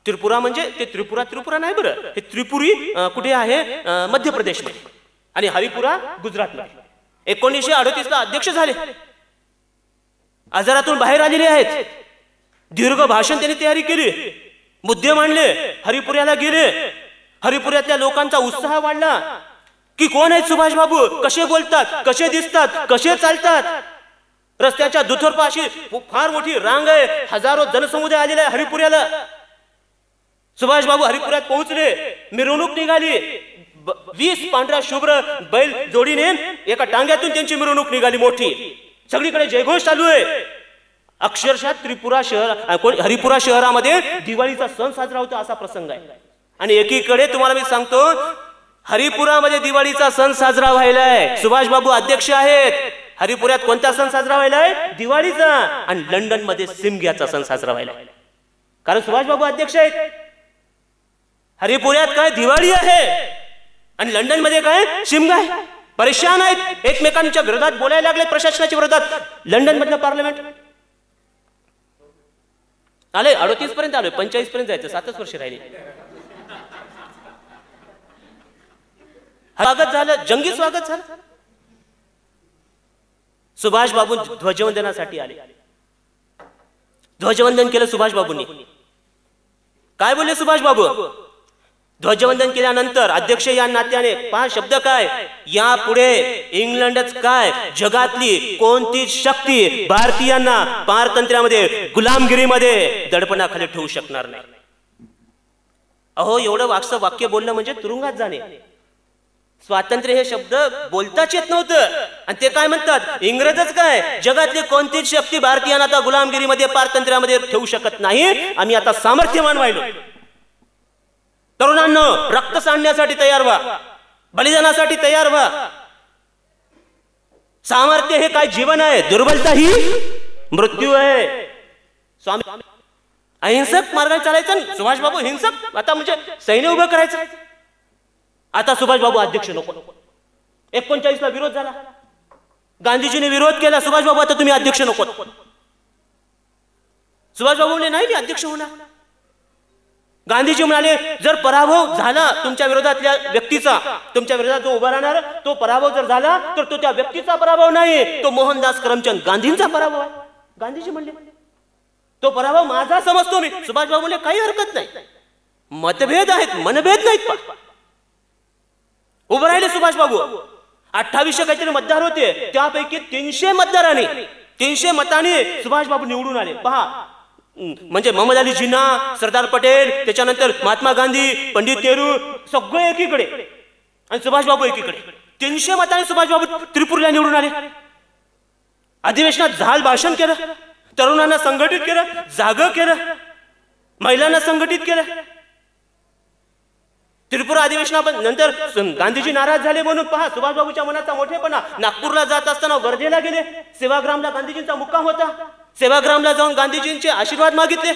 त्रिपुरा म्हणजे ते त्रिपुरा नाही बरं, हे त्रिपुरी कुठे आहे मध्य प्रदेशमध्ये आणि हरिपुरा गुजरातमध्ये. 1938ला अध्यक्ष झाले. आजारातून बाहेर आलेले आहेत. दीर्घ भाषण त्यांनी तयारी केली, मुद्दे मांडले. हरिपुऱ्याला गेले. हरिपुऱ्यातल्या लोकांचा उत्साह वाढला की कोण आहेत सुभाष बाबू, कसे बोलतात, कसे दिसतात, कसे चालतात. रस्त्याच्या दुतर्फा फार मोठी रांग आहे, हजारो जनसमुदाय आलेला आहे हरिपुऱ्याला. सुभाष बाबू हरिपुऱ्यात पोहोचले. मिरवणूक निघाली. 20 पांढऱ्या शुभ्र बैल जोडीने एका टांग्यातून त्यांची मिरवणूक निघाली मोठी. सगळीकडे जयघोष चालू आहे. अक्षरशः हरिपुरा शहरामध्ये दिवाळीचा सण साजरा होतो असा प्रसंग आहे. आणि एकीकडे तुम्हाला मी सांगतो हरिपुरामध्ये दिवाळीचा सण साजरा व्हायलाय. सुभाष बाबू अध्यक्ष आहेत. हरिपुऱ्यात कोणता सण साजरा व्हायलाय? दिवाळीचा. आणि लंडन मध्ये शिमग्याचा सण साजरा व्हायलाय. कारण सुभाष बाबू अध्यक्ष आहेत. हरिपुऱ्यात काय दिवाळी आहे आणि लंडन मध्ये काय शिमगा आहे. परेशान आहेत, एकमेकांच्या विरोधात बोलायला लागले, प्रशासनाच्या विरोधात. लंडन मधलं पार्लमेंट आले 38 पर्यंत आलोय, 45 पर्यंत जायचं, 7च वर्ष राहिले. स्वागत झालं, जंगी स्वागत झालं. सुभाष बाबू ध्वजवंदनासाठी आले. ध्वजवंदन केलं सुभाष बाबूंनी. काय बोलले सुभाष बाबू? ध्वजवंदन केल्यानंतर अध्यक्ष या नात्याने 5 शब्द काय? यापुढे इंग्लंडच काय जगातली कोणतीच शक्ती भारतीयांना पारतंत्र्यामध्ये गुलामगिरीमध्ये दडपणाखाली ठेवू शकणार नाही. अहो एवढं वाक्य बोलणं म्हणजे तुरुंगात जाणे. स्वातंत्र्य हे शब्द बोलताच येत नव्हतं आणि ते काय म्हणतात इंग्रजच काय जगातली कोणतीच शक्ती भारतीयांना आता गुलामगिरीमध्ये पारतंत्र्यामध्ये ठेवू शकत नाही. आम्ही आता सामर्थ्यवान व्हायलो. तरुणांनो रक्त सांडण्यासाठी तयार व्हा, बलिदानासाठी तयार व्हा. सामर्थ्य हे काय जीवन आहे, दुर्बलता ही मृत्यू आहे. स्वामी अहिंसक मार्गाने चालायचं. सुभाष बाबू हिंसक आता म्हणजे सैन्य उभं करायचं. आता सुभाष बाबू अध्यक्ष नको. 39ला विरोध झाला. गांधीजीने विरोध केला. सुभाष बाबू आता तुम्ही अध्यक्ष नको. सुभाष बाबू म्हणले नाही मी अध्यक्ष होणार. गांधीजी म्हणाले जर पराभव झाला तुमच्या विरोधातल्या व्यक्तीचा, तुमच्या विरोधात जो उभा राहणार तो पराभव जर झाला तर तो त्या व्यक्तीचा पराभव नाही, तो मोहनदास करमचंद गांधींचा पराभव आहे. गांधीजी म्हणले तो पराभव माझा समजतो मी. सुभाष बाबू म्हणले काही हरकत नाही, मतभेद आहेत मनभेद नाहीत. उभं राहिले सुभाष बाबू. 2800 काहीतरी मतदार होते, त्यापैकी 300 मतदारांनी 300 मतांनी सुभाष बाबू निवडून आले. पहा म्हणजे मोहम्मद अली जिन्ना, सरदार पटेल, त्याच्यानंतर महात्मा गांधी, पंडित नेहरू सगळे एकीकडे आणि सुभाष बाबू एकीकडे. 300 मतांनी सुभाष बाबू त्रिपुरीला निवडून आले. अधिवेशनात झाल भाषण केलं, तरुणांना संघटित केलं, जागं केलं, महिलांना संघटित केलं. त्रिपुरा अधिवेशनानंतर गांधीजी नाराज झाले म्हणून पहा सुभाष बाबूच्या मनाचा मोठेपणा. नागपूरला जात असताना वर्धेला गेले. सेवाग्रामला गांधीजींचा मुक्काम होता. सेवाग्रामला जाऊन गांधीजींचे आशीर्वाद मागितले,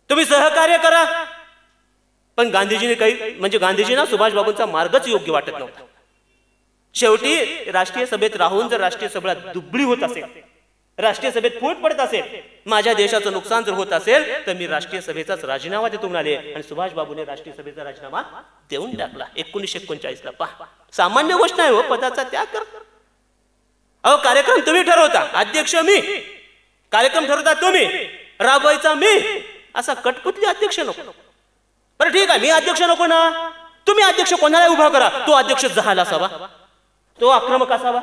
तुम्ही सहकार्य करा. पण गांधीजीने काही म्हणजे गांधीजींना सुभाष बाबूंचा मार्गच योग्य वाटत नव्हता. शेवटी राष्ट्रीय सभेत राहून जर राष्ट्रीय सभेला दुबळी होत असेल राष्ट्रीय सभेत फूट पडत असेल, माझ्या देशाचं नुकसान जर होत असेल तर मी राष्ट्रीय सभेचाच राजीनामा देतो म्हणाले आणि सुभाष बाबूने राष्ट्रीय सभेचा राजीनामा देऊन टाकला 1939ला. पहा, सामान्य गोष्ट नाही हो, पदाचा त्याग कर. अहो, कार्यक्रम तुम्ही ठरवता, अध्यक्ष मी, कार्यक्रम ठरवता तुम्ही, राबवायचा मी, असा कटपुतली अध्यक्ष नको. बरं ठीक आहे, मी अध्यक्ष नको ना, तुम्ही अध्यक्ष कोणाला उभा करा, तो अध्यक्ष जहाल असावा, तो आक्रमक असावा,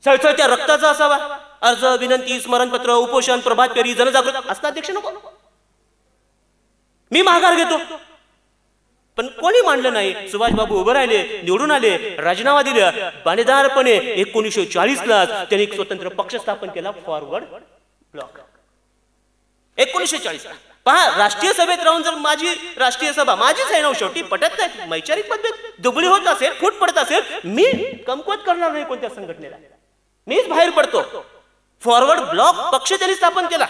सळसळत्या रक्ताचा असावा, अर्ज, विनंती, स्मरणपत्र, उपोषण, प्रभात फेरी, जनजागृती असं अध्यक्ष नको. मी माघार घेतो, पण कोणी मांडलं नाही. सुभाष बाबू उभे राहिले, निवडून आले, राजीनामा दिला, बाणेदारपणे 1940ला त्यांनी एक स्वतंत्र पक्ष स्थापन केला, फॉरवर्ड ब्लॉक. 1940ला पहा, राष्ट्रीय सभेत राहून जर माझी राष्ट्रीय सभा माझीच आहे ना, शेवटी पटत नाही, वैचारिक पद्धत दुबळी होत असेल, फूट पडत असेल, मी कमकुवत करणार नाही कोणत्या संघटनेला, मीच बाहेर पडतो. फॉरवर्ड ब्लॉक पक्ष त्यांनी स्थापन केला.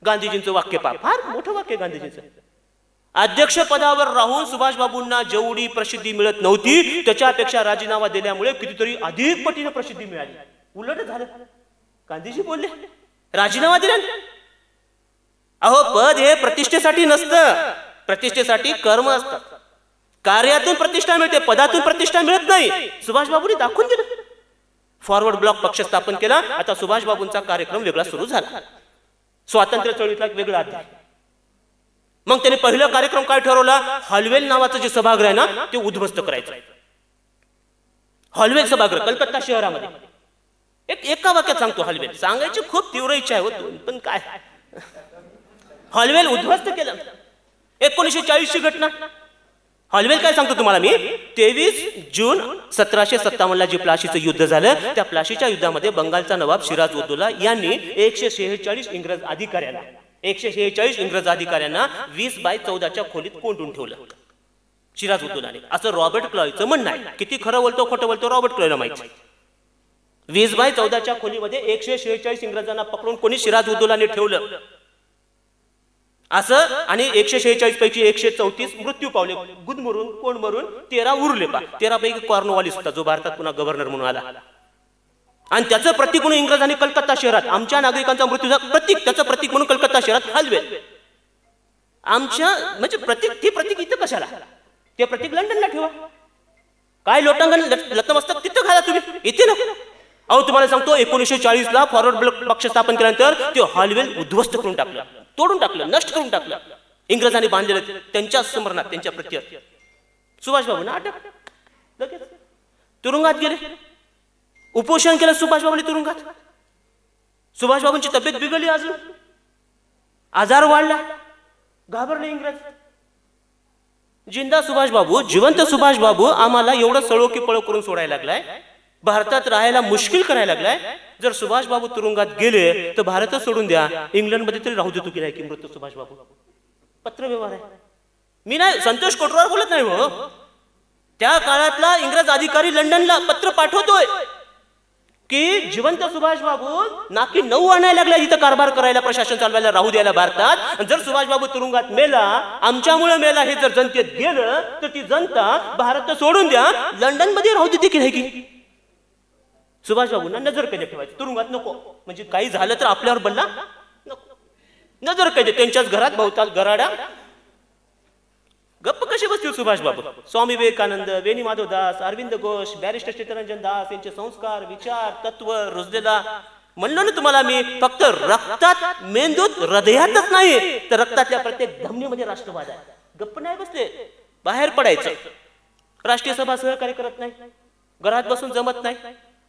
गांधीजींचं वाक्य पहा, फार मोठं वाक्य गांधीजींचं. अध्यक्ष पदावर राहून सुभाष बाबूंना जेवढी प्रसिद्धी मिळत नव्हती त्याच्यापेक्षा राजीनामा दिल्यामुळे कितीतरी अधिक पटीने प्रसिद्धी मिळाली. उलट झालं, गांधीजी बोलले राजीनामा दिला. अहो, पद हे प्रतिष्ठेसाठी नसतं, प्रतिष्ठेसाठी कर्म असतात. कार्यातून प्रतिष्ठा मिळते, पदातून प्रतिष्ठा मिळत नाही. सुभाष बाबूंनी दाखवून दिलं. फॉरवर्ड ब्लॉक पक्ष स्थापन केला. आता सुभाष बाबूंचा कार्यक्रम वेगळा सुरू झाला, स्वातंत्र्य चळवळीतला एक वेगळा अध्याय. मग त्यांनी पहिला कार्यक्रम काय ठरवला, हॉलवेल नावाचं जे सभागृह आहे ना ते उद्ध्वस्त करायचं. हॉलवेल सभागृह कलकत्ता शहरामध्ये, एका वाक्यात सांगतो, हॉलवेल सांगायची खूप तीव्र इच्छा आहे, पण काय, हॉलवेल उद्ध्वस्त केलं. 1940 ची घटना. हॉलवेल काय सांगतो तुम्हाला मी, 23 जून 1757ला जे प्लाशीचं युद्ध झालं, त्या प्लाशीच्या युद्धामध्ये बंगालचा नवाब सिराज उद्दौला यांनी 146 इंग्रज अधिकाऱ्यांना 20 बाय 14 खोलीत कोंडून ठेवलं सिराज उद्दौलाने, असं रॉबर्ट क्लॉयचं म्हणणं आहे. किती खरं बोलतो खोटं बोलतो रॉबर्ट क्लॉयला माहिती. 20 बाय 14 खोलीमध्ये 146 इंग्रजांना पकडून कोणी सिराज उद्दौलाने ठेवलं असं, आणि 146 पैकी 134 मृत्यू पावले, गुदमरून कोण मरून 13 उरले. 13 पैकी कॉर्नवालिस होता जो भारतात पुन्हा गव्हर्नर म्हणून आला, आणि त्याचं प्रतीक म्हणून इंग्रजांनी कलकत्ता शहरात आमच्या नागरिकांचा मृत्यूचा प्रतीक, त्याचं प्रतीक म्हणून कलकत्ता शहरात हलवेल. आमच्या म्हणजे प्रतीक, ते प्रतीक इथं कशाला, ते प्रतीक लंडनला ठेवा. काय लोटांगण लतमस्तक तिथं घाला तुम्ही, इथे नको. अहो, तुम्हाला सांगतो 1940ला फॉरवर्ड ब्लॉक पक्ष स्थापन केल्यानंतर ते हॉलवेल उद्ध्वस्त करून टाकलं, तोडून टाकलं, नष्ट करून टाकलं. इंग्रजांनी बांधलेलं त्यांच्या स्मरणात, त्यांच्या प्रत्यर्थ. सुभाष बाबूंना अटक, लगेच तुरुंगात गेले. उपोषण केलं सुभाष बाबूंनी तुरुंगात. सुभाष बाबूंची तब्येत बिघडली, अजून आजार वाढला, घाबरले इंग्रज. जिंदा सुभाष बाबू, जिवंत सुभाष बाबू आम्हाला एवढं सळो की पळो करून सोडायला लागलाय, भारतात राहायला मुश्किल करायला लागलाय. जर सुभाष बाबू तुरुंगात गेले तर भारतच सोडून द्या, इंग्लंडमध्ये तरी राहू देतो की नाही की मृत्यू सुभाष बाबू. पत्र व्यवहार आहे, मी नाही, संतोष कोटरावर बोलत नाही हो. त्या काळातला इंग्रज अधिकारी लंडनला पत्र पाठवतोय की जिवंत सुभाष बाबू नाकी 9 आणायला लागला इथं कारभार करायला, प्रशासन चालवायला, राहू द्यायला भारतात. जर सुभाष बाबू तुरुंगात मेला, आमच्यामुळे मेला, हे जर जनतेत गेलं तर ती जनता भारत सोडून द्या, लंडन मध्ये राहू देते की नाही की. सुभाष बाबूंना नजर कैदेत ठेवायचं, तुरुंगात नको, म्हणजे काही झालं तर आपल्यावर बल्ला नको. नजर कैदेत, त्यांच्याच घरात भोवताल गराडा. गप्प कसे बसतील सुभाष बाबू. स्वामी विवेकानंद, वेणी माधव दास, अरविंद घोष, बॅरिस्टर चित्तरंजन दास यांचे संस्कार, विचार, तत्व रुजलेला. म्हणलो ना तुम्हाला मी, फक्त रक्तात, मेंदूत, हृदयातच नाही तर रक्तातल्या प्रत्येक धमनीमध्ये राष्ट्रवाद आहे. गप्प नाही बसले, बाहेर पडायचं. राष्ट्रीय सभा सहकार्य करत नाही, घरात बसून जमत नाही,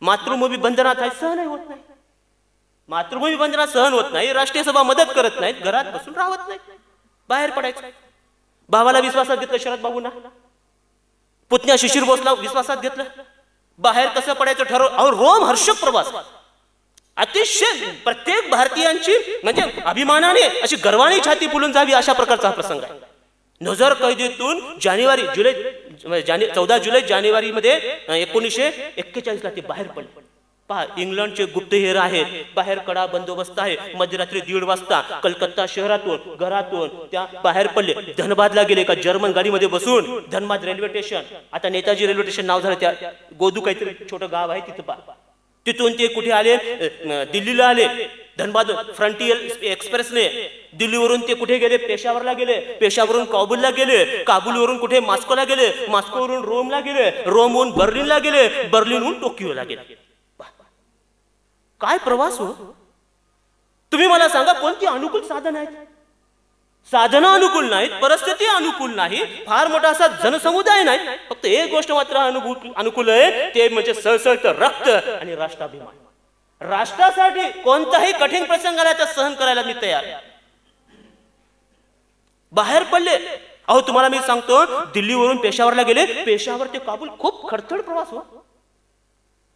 मातृभूमी बंधनात आहे, सहन होत नाही. मातृभूमी बंधनात सहन होत नाही, राष्ट्रीय सभा मदत करत नाहीत, घरात बसून राहत नाही, बाहेर पडायचं. भावाला विश्वासात घेतलं शरद बाबूंना, पुतण्या शिशिर बोसला विश्वासात घेतलं, बाहेर कसं पडायचं ठरव. अहो, रोम हर्षक प्रवास, अतिशय प्रत्येक भारतीयांची म्हणजे अभिमानाने अशी गर्वाने छाती फुलून जावी अशा प्रकारचा हा प्रसंग आहे. नजर कैदेतून 14 जुलै जानेवारी मध्ये 1941ला ते बाहेर पडले. पहा, इंग्लंडचे गुप्तहेर आहेत, बाहेर कडा बंदोबस्त आहे. मध्यरात्री 1:30 वाजता कलकत्ता शहरातून, घरातून त्या बाहेर पडले. धनबादला गेले का जर्मन गाडीमध्ये बसून. धनबाद रेल्वे स्टेशन, आता नेताजी रेल्वे स्टेशन नाव झालं, त्या गोदू काहीतरी छोटं गाव आहे तिथं तिथून ते कुठे आले, दिल्लीला आले. धनबाद फ्रंटियर एक्सप्रेसने दिल्लीवरून ते कुठे गेले, पेशावरला गेले. पेशावरून काबूलला गेले. काबूलवरून कुठे मॉस्कोला गेले. मॉस्कोवरून रोमला गेले. रोमहून बर्लिनला गेले. बर्लिनहून टोकियोला गेले. काय प्रवास हो. तुम्ही मला सांगा कोणती अनुकूल साधन आहेत? साधनं अनुकूल नाहीत, परिस्थिती अनुकूल नाही, फार मोठा असा जनसमुदाय नाही. फक्त एक गोष्ट मात्र अनुकूल आहे, ते म्हणजे सळसळतं रक्त आणि राष्ट्राभिमान. राष्ट्रासाठी कोणताही कठीण प्रसंग आला तर सहन करायला मी तयार. बाहेर पडले. अहो तुम्हाला मी सांगतो, दिल्लीवरून पेशावरला गेले. पेशावर ते काबूल खूप खडखड प्रवास हो.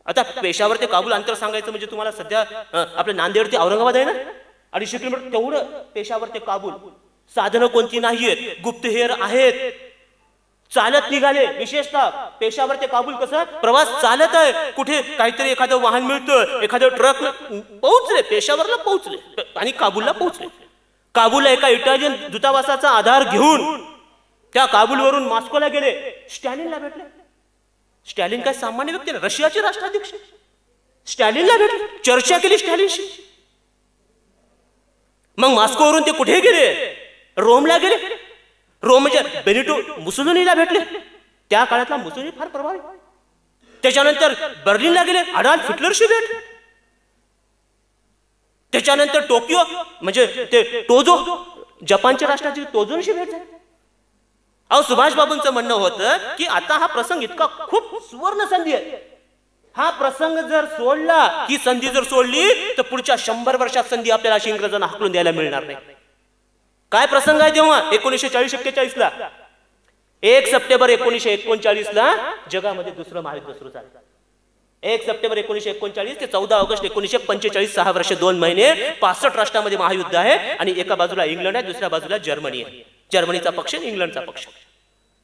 आता पेशावर ते काबूल अंतर सांगायचं म्हणजे तुम्हाला सध्या आपल्या नांदेड ते औरंगाबाद आहे ना, 250 किलोमीटर, तेवढं पेशावर ते काबूल. साधनं कोणती नाहीयेत, गुप्तहेर आहेत. चालत निघाले. विशेषतः पेशावर ते काबूल कसं प्रवास चालत आहे. कुठे काहीतरी एखादं वाहन मिळतं, एखादं ट्रक पोहोचले. पेशावरला पोहोचले आणि काबूलला पोहोचले. काबूलला एका इटालियन दूतावासाचा आधार घेऊन त्या काबूलवरून मॉस्कोला गेले. स्टॅलिनला भेटले. स्टॅलिन काय सामान्य व्यक्ती ना, रशियाचे राष्ट्राध्यक्ष. स्टॅलिनला भेटले, चर्चा केली स्टॅलिनशी. मग मॉस्कोवरून ते कुठे गेले, रोमला गेले. रोम म्हणजे बेनिटो मुसोलिनीला भेटले. त्या काळातला मुसोलिनी फार प्रभावी. त्याच्यानंतर बर्लिनला गेले, अडॉल्फ हिटलरशी भेट. त्याच्यानंतर टोकियो म्हणजे ते टोजो, जपानच्या राष्ट्राची टोजोशी भेट झाली. अहो सुभाष बाबूंचं म्हणणं होतं की आता हा प्रसंग इतका खूप सुवर्ण संधी आहे. हा प्रसंग जर सोडला, ही संधी जर सोडली तर पुढच्या 100 वर्षात संधी आपल्याला अशी इंग्रजांना हाकलून द्यायला मिळणार नाही. काय प्रसंग आहे तेव्हा 1940-41 ला, 1 सप्टेंबर 1939 ला जगामध्ये दुसरं महायुद्ध सुरू झालं. 1 सप्टेंबर 1939 ते 14 ऑगस्ट 1945, 6 वर्ष 2 महिने, 65 राष्ट्रांमध्ये महायुद्ध आहे. आणि एका बाजूला इंग्लंड आहे, दुसऱ्या बाजूला जर्मनी आहे. जर्मनीचा पक्ष, इंग्लंडचा पक्ष.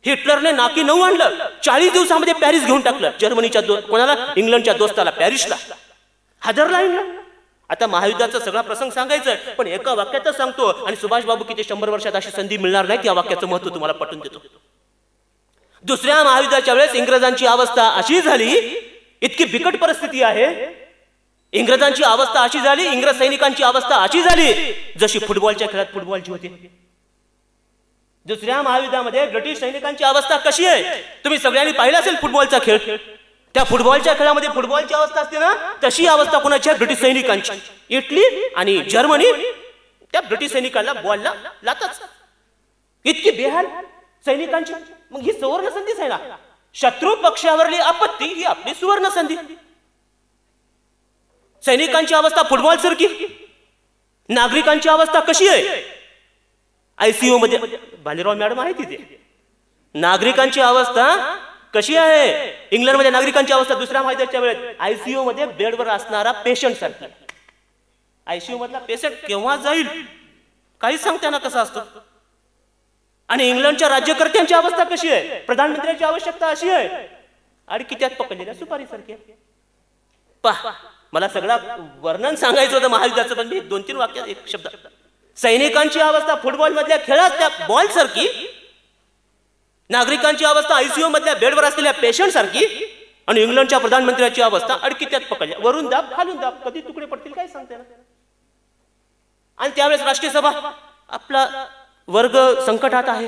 हिटलरने नाकी 9 आणलं. 40 दिवसामध्ये पॅरिस घेऊन टाकलं. जर्मनीच्या कोणाला, इंग्लंडच्या दोस्ताला, पॅरिसला. हादरला इंग्लंड. आता महायुद्धाचा सगळा प्रसंग सांगायचा पण एका वाक्यातच सांगतो. आणि सुभाष बाबू किती 100 वर्षात अशी संधी मिळणार नाही, त्या वाक्याचं महत्व तुम्हाला पटवून देतो. दुसऱ्या महायुद्धाच्या वेळेस इंग्रजांची अवस्था अशी झाली, इतकी बिकट परिस्थिती आहे. इंग्रजांची अवस्था अशी झाली, इंग्रज सैनिकांची अवस्था अशी झाली जशी फुटबॉलच्या खेळात फुटबॉलची होती. दुसऱ्या महायुद्धामध्ये ब्रिटिश सैनिकांची अवस्था कशी आहे तुम्ही सगळ्यांनी पाहिलं असेल. फुटबॉलचा खेळ, त्या फुटबॉलच्या खेळामध्ये फुटबॉलची अवस्था असते ना, तशी अवस्था कोणाची आहे, ब्रिटिश सैनिकांची. इटली आणि जर्मनी त्या ब्रिटिश सैनिकांना बॉलला लातात. इतकी बेहाल सैनिकांची. मग ही सुवर्ण संधीच आहे ना. शत्रू पक्षावरली आपत्ती ही आपली सुवर्ण संधी. सैनिकांची अवस्था फुटबॉल सारखी. नागरिकांची अवस्था कशी आहे, आयसीयू मध्ये. भालेराव मॅडम आहे तिथे. नागरिकांची अवस्था कशी आहे इंग्लंडमध्ये, नागरिकांची अवस्था दुसऱ्या महायुद्धाच्या वेळेत आयसीयू मध्ये बेडवर असणारा पेशंट सारखी. आयसीयू मधला पेशंट केव्हा जाईल काहीच सांगता ना कसा असतो. आणि इंग्लंडच्या राज्यकर्त्यांची अवस्था कशी आहे, प्रधानमंत्र्यांची आवश्यकता अशी आहे आणि कित्यात पकडलेल्या सुपारी सारखी. पहा मला सगळा वर्णन सांगायचं होतं महायुद्धाचं, पण मी 2-3 वाक्यात एक शब्द. सैनिकांची अवस्था फुटबॉल मधल्या खेळात त्या बॉल सारखी, नागरिकांची अवस्था आयसीयू मधल्या बेडवर असलेल्या पेशंट सारखी, आणि इंग्लंडच्या प्रधानमंत्र्यांची अवस्था अडकित्यात पकडल्या. वरून दाब खालून दाब, कधी तुकडे पडतील काय सांगते ना. आणि त्यावेळेस राष्ट्रीय सभा, आपला वर्ग संकटात आहे,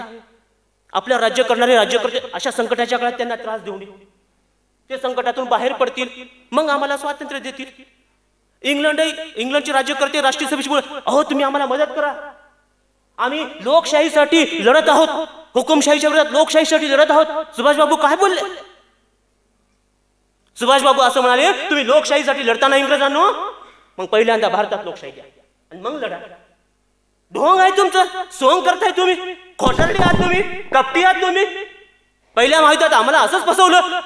आपल्या राज्य करणारे राज्यकर्ते अशा संकटाच्या काळात त्यांना त्रास देऊ नये, ते संकटातून बाहेर पडतील, मग आम्हाला स्वातंत्र्य देतील. इंग्लंडचे राज्यकर्ते राष्ट्रीय सभेशी बोलत, अहो तुम्ही आम्हाला मदत करा, आम्ही लोकशाहीसाठी लढत आहोत, हुकुमशाहीच्या विरोधात लोकशाहीसाठी लढत आहोत. सुभाषबाबू काय बोलले? सुभाषबाबू असं म्हणाले, तुम्ही लोकशाहीसाठी लढताना इंग्रजांनो, मग पहिल्यांदा भारतात लोकशाही द्या आणि मग लढा. ढोंग आहे तुमचं, सोंग करताय तुम्ही, खोटारडे आहात तुम्ही, कपटी आहात तुम्ही. पहिल्या महायुद्धात आम्हाला असंच फसवलं.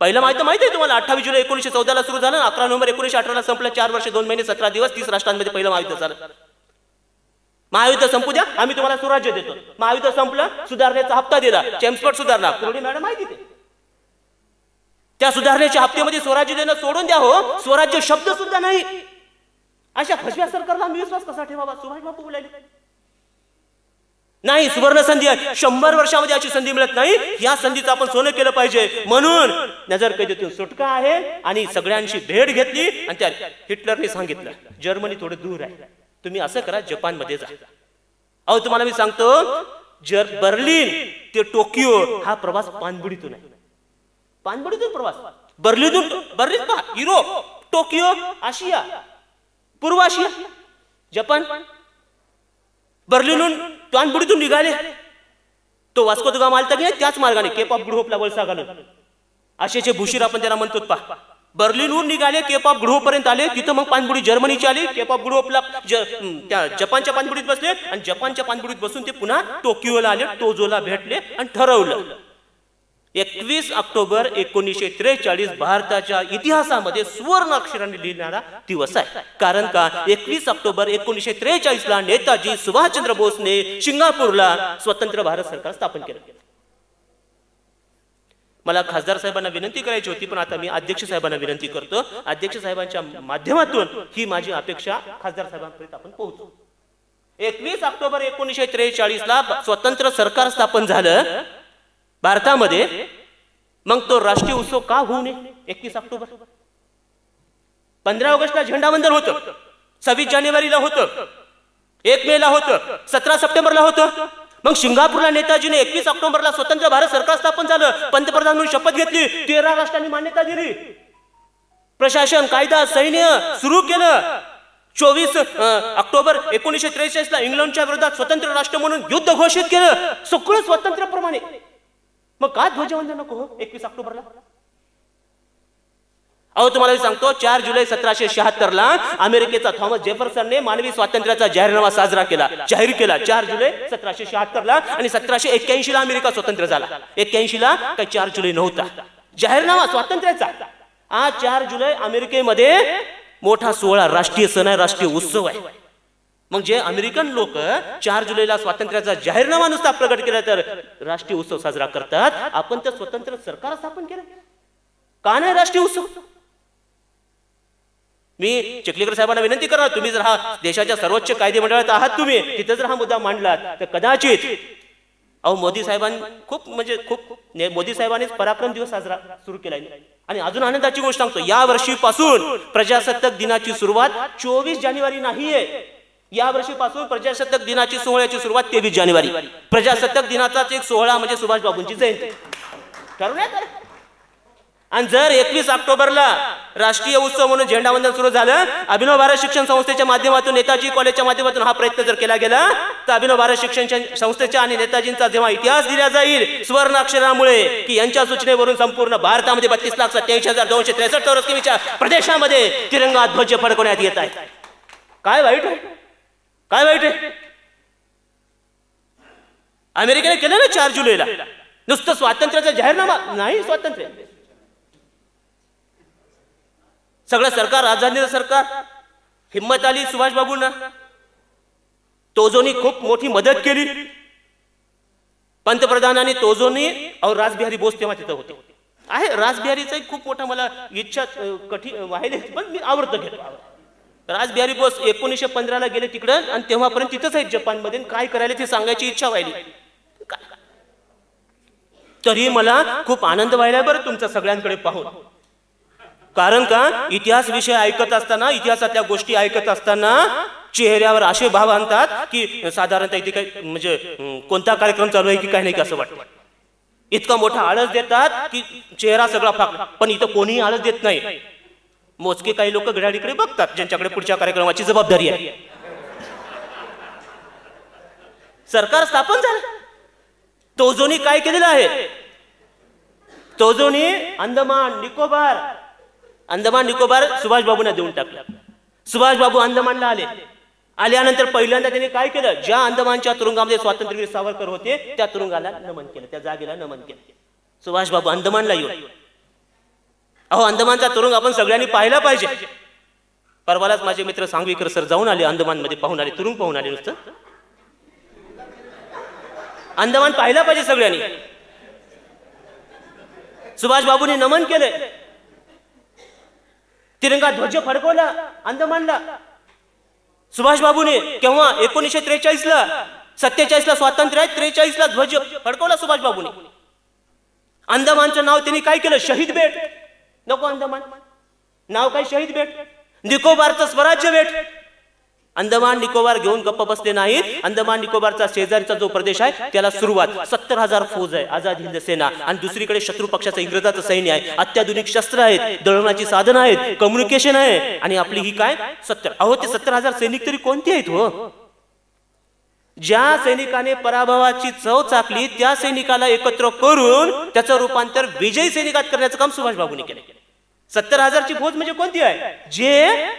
पहिलं महायुद्ध माहिती आहे तुम्हाला, 28 जुलै 1914 ला सुरू झालं, 11 नोव्हेंबर 1918 ला संपलं. 4 वर्ष 2 महिने 17 दिवस 30 राष्ट्रांमध्ये पहिलं महायुद्ध झालं. महायुद्ध संपू द्या, आम्ही तुम्हाला स्वराज्य देतो. महायुद्ध संपलं, सुधारणेचा हप्ता दिला, चेम्सफोर्ड सुधारणा, कुरडी मॅडम माहिती ते. त्या सुधारणेच्या हप्त्यामध्ये स्वराज्य देणं सोडून द्या हो, स्वराज्य शब्द सुद्धा नाही. अशा फसव्या सरकारला मी विश्वास कसा ठेवावा? सुभाषबाबू बोलायले. नाही, सुवर्ण संधी आहे. 100 वर्षामध्ये अशी संधी मिळत नाही. या संधीचं आपण सोनं केलं पाहिजे. म्हणून नजरकैदेतून सुटका आहे आणि सगळ्यांशी भेट घेतली. आणि त्या हिटलरने सांगितलं जर्मनी थोडं दूर आहे, तुम्ही असं करा जपानमध्ये जा. अहो तुम्हाला मी सांगतो, बर्लिन ते टोकियो हा प्रवास पाणबुडीतून आहे. पाणबुडीतून प्रवास. बर्लिन पहा, युरोप, टोकियो आशिया, पूर्व आशिया, जपान. बर्लिनहून पाणबुडीतून निघाले. तो वास्को द गामा आलता की त्याच मार्गाने केप ऑफ गुड होपला वळसा घालून. आशियाचे भूशीर आपण त्याला म्हणतो. पहा, बर्लिनहून निघाले, केप ऑफ गुड होप पर्यंत आले. तिथं मग पाणबुडी जर्मनीची आली. केप ऑफ गुड होपला त्या जपानच्या पाणबुडीत बसले आणि जपानच्या पाणबुडीत बसून ते पुन्हा टोकियोला आले. टोजोला भेटले आणि ठरवलं 21 ऑक्टोबर 1943 भारताच्या इतिहासामध्ये सुवर्ण अक्षरांनी लिहिणारा दिवस आहे. कारण का 21 ऑक्टोबर 1943 ला नेताजी सुभाषचंद्र बोसने सिंगापूरला स्वतंत्र भारत सरकार स्थापन केलं. मला खासदार साहेबांना विनंती करायची होती, पण आता मी अध्यक्ष साहेबांना विनंती करतो. अध्यक्ष साहेबांच्या माध्यमातून ही माझी अपेक्षा खासदार साहेबांपर्यंत आपण पोहोचू. 21 ऑक्टोबर 1943 ला स्वतंत्र सरकार स्थापन झालं भारतामध्ये. मग तो राष्ट्रीय उत्सव का होऊ नये? 21 ऑक्टोबर, 15 ऑगस्टला झेंडावंदन होतं, 26 जानेवारीला होतं, 1 मेला होतं, 17 सप्टेंबरला होतं. मग सिंगापूरला नेताजीने 21 ऑक्टोबरला स्वतंत्र भारत सरकार स्थापन झालं. पंतप्रधान म्हणून शपथ घेतली. 13 राष्ट्रांनी मान्यता दिली. प्रशासन, कायदा, सैन्य सुरू केलं. 24 ऑक्टोबर 1943 ला इंग्लंडच्या विरोधात स्वतंत्र राष्ट्र म्हणून युद्ध घोषित केलं. सगळं स्वातंत्र्याप्रमाणे. मग का ध्वजवंदन नको हो 21 ऑक्टोबरला? अहो तुम्हाला सांगतो, 4 जुलै 1776 ला अमेरिकेचा थॉमस जेफरसनने मानवी स्वातंत्र्याचा जाहीरनामा जाहीर केला 4 जुलै 1776 ला. आणि 1781 ला अमेरिका स्वतंत्र झाला. 81 ला काही 4 जुलै नव्हता. जाहीरनामा स्वातंत्र्याचा. आज 4 जुलै अमेरिकेमध्ये मोठा सोहळा, राष्ट्रीय सण आहे, राष्ट्रीय उत्सव आहे. मग जे अमेरिकन लोक 4 जुलैला स्वातंत्र्याचा जाहीरनामा नुसता प्रकट केला तर राष्ट्रीय उत्सव साजरा करतात. आपण तर स्वतंत्र सरकार स्थापन केलं, का नाही राष्ट्रीय उत्सव? मी चिखलीकर साहेबांना विनंती करणार, तुम्ही जर हा देशाच्या सर्वोच्च कायदे मंडळात आहात, तुम्ही तिथे जर हा मुद्दा मांडलात तर कदाचित अहो मोदी साहेबांनीच पराक्रम दिवस साजरा सुरू केलाय. आणि अजून आनंदाची गोष्ट सांगतो, या वर्षीपासून प्रजासत्ताक दिनाची सुरुवात 24 जानेवारी नाहीये. या वर्षीपासून प्रजासत्ताक दिनाची सोहळ्याची सुरुवात 23 जानेवारी. प्रजासत्ताक दिनाचाच एक सोहळा म्हणजे सुभाष बाबूंची जयंती ठरवण्यात आली. आणि जर 21 ऑक्टोबरला राष्ट्रीय उत्सव म्हणून झेंडावंदन सुरू झालं, अभिनव भारत शिक्षण संस्थेच्या माध्यमातून, नेताजी कॉलेजच्या माध्यमातून हा प्रयत्न जर केला गेला तर अभिनव भारत शिक्षण संस्थेच्या आणि नेताजींचा जेव्हा इतिहास दिला जाईल सुवर्ण अक्षरामुळे की यांच्या सूचनेवरून संपूर्ण भारतामध्ये 32,87,263 चौरस किमीच्या प्रदेशामध्ये तिरंगा ध्वज फडकवण्यात येत आहे. काय वाईट आहे? काय वाईट आहे? अमेरिकेने केलं ना 4 जुलैला नुसतं स्वातंत्र्याचा जाहीरनामा नाही. स्वातंत्र्य सगळं सरकार, राजधानीचं सरकार, हिम्मत आली सुभाष बाबूंना. तोजोनी खूप मोठी मदत केली. पंतप्रधानांनी तोजोनी और रासबिहारी बोस तेव्हा तिथं होते. आहे रासबिहारीचा खूप मोठा मला इच्छा कठीण व्हायला, पण मी आवडतं घेतो. रासबिहारी बोस 1915 ला गेले तिकडं आणि तेव्हापर्यंत तिथंच आहेत जपानमध्ये. काय करायला ते सांगायची इच्छा व्हायली. तरी मला खूप आनंद व्हायला बरं तुमच्या सगळ्यांकडे पाहून. कारण का इतिहास विषय ऐकत असताना, इतिहासातल्या गोष्टी ऐकत असताना चेहऱ्यावर असे भाव आणतात की साधारणतः इथे काही म्हणजे कोणता कार्यक्रम चालू आहे की काही नाही, असं वाटतं. इतका मोठा आळस देतात की चेहरा सगळा फाक. पण इथं कोणीही आळस देत नाही. मोजके काही लोक घड्याळीकडे बघतात ज्यांच्याकडे पुढच्या कार्यक्रमाची जबाबदारी आहे. सरकार स्थापन झालं. तोजोनी काय केलेलं आहे? तोजोनी अंदमान निकोबार सुभाष बाबूंना देऊन टाकला. सुभाष बाबू अंदमानला आल्यानंतर पहिल्यांदा त्यांनी काय केलं? ज्या अंदमानच्या तुरुंगामध्ये स्वातंत्र्यवीर सावरकर होते त्या तुरुंगाला नमन केलं, त्या जागेला नमन केलं. सुभाष बाबू अंदमानला येऊन. अहो अंदमानचा तुरुंग आपण सगळ्यांनी पाहिला पाहिजे. परवालाच माझे मित्र सांगवीकर सर जाऊन आले, अंदमानमध्ये पाहून आले, तुरुंग पाहून आले. नुसतं अंदमान पाहिला पाहिजे सगळ्यांनी. सुभाष बाबूंनी नमन केले, तिरंगा ध्वज फडकवला अंदमानला. सुभाष बाबूने केव्हा 1943 ला 47ला स्वातंत्र्य आहे, 43ला ध्वज फडकवला सुभाषबाबूंनी. अंदमानचं नाव त्यांनी काय केलं? शहीद बेट. नको अंदमान नाव काय? शहीद बेट. निकोबारचं स्वराज्य बेट. अंदमान निकोबार घेऊन गप्प बसले नाहीत. अंदमान निकोबारचा शेजारीचा जो प्रदेश आहे त्याला सुरुवात 70,000 फौज आहे, आझाद हिंद सेना, आणि दुसरीकडे शत्रू पक्षाचं इंग्रजाचं सैन्य आहे, अत्याधुनिक शस्त्र आहेत, दळणाची साधनं आहेत, कम्युनिकेशन आहे, आणि आपली ही काय 70. अहो ते 70,000 सैनिक तरी कोणते आहेत हो? ज्या सैनिकाने पराभवाची चव चाकली त्या सैनिकाला एकत्र करून त्याचं रूपांतर विजयी सैनिकात करण्याचं काम सुभाषबाबूंनी केलं. 70,000ची फौज म्हणजे कोणती आहे? जे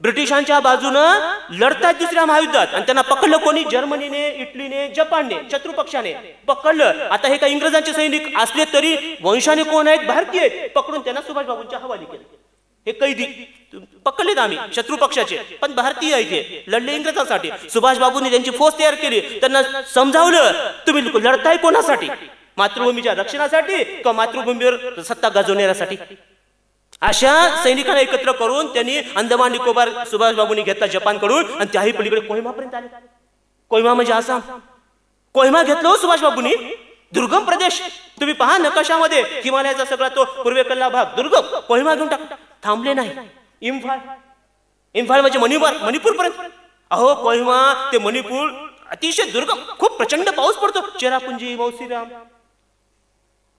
ब्रिटिशांच्या बाजूनं लढतात दुसऱ्या महायुद्धात, आणि त्यांना पकडलं कोणी? जर्मनीने, इटलीने, जपानने, शत्रुपक्षाने पकडलं. आता हे काही इंग्रजांचे सैनिक असले तरी वंशाने कोण आहेत? भारतीय आहेत. पकडून त्यांना सुभाषबाबूंच्या हवाली केले. हे कैदी पकडलेत आम्ही शत्रू पक्षाचे, पण भारतीय आहेत, हे लढले इंग्रजांसाठी. सुभाषबाबूंनी त्यांची फौज तयार केली. त्यांना समजावलं तुम्ही लढताय कोणासाठी? मातृभूमीच्या रक्षणासाठी का मातृभूमीवर सत्ता गाजवण्यासाठी? अशा सैनिकांना एकत्र करून त्यांनी अंदमान निकोबार सुभाषबाबूंनी घेतला जपानकडून, आणि त्याही पलीकडे कोहिमापर्यंत आले. कोहिमा म्हणजे आसाम. कोहिमा घेतलं सुभाषबाबूंनी. दुर्गम प्रदेश तुम्ही पहा नकाशामध्ये, हिमालयाचा सगळा तो पूर्वेकडला भाग दुर्गम. कोहिमा घेऊन टाक. थांबले नाही. इम्फाळ म्हणजे मणिपूर पर्यंत. अहो कोहिमा ते मणिपूर अतिशय दुर्गम, खूप प्रचंड पाऊस पडतो. चेरापुंजी, मौसिराम,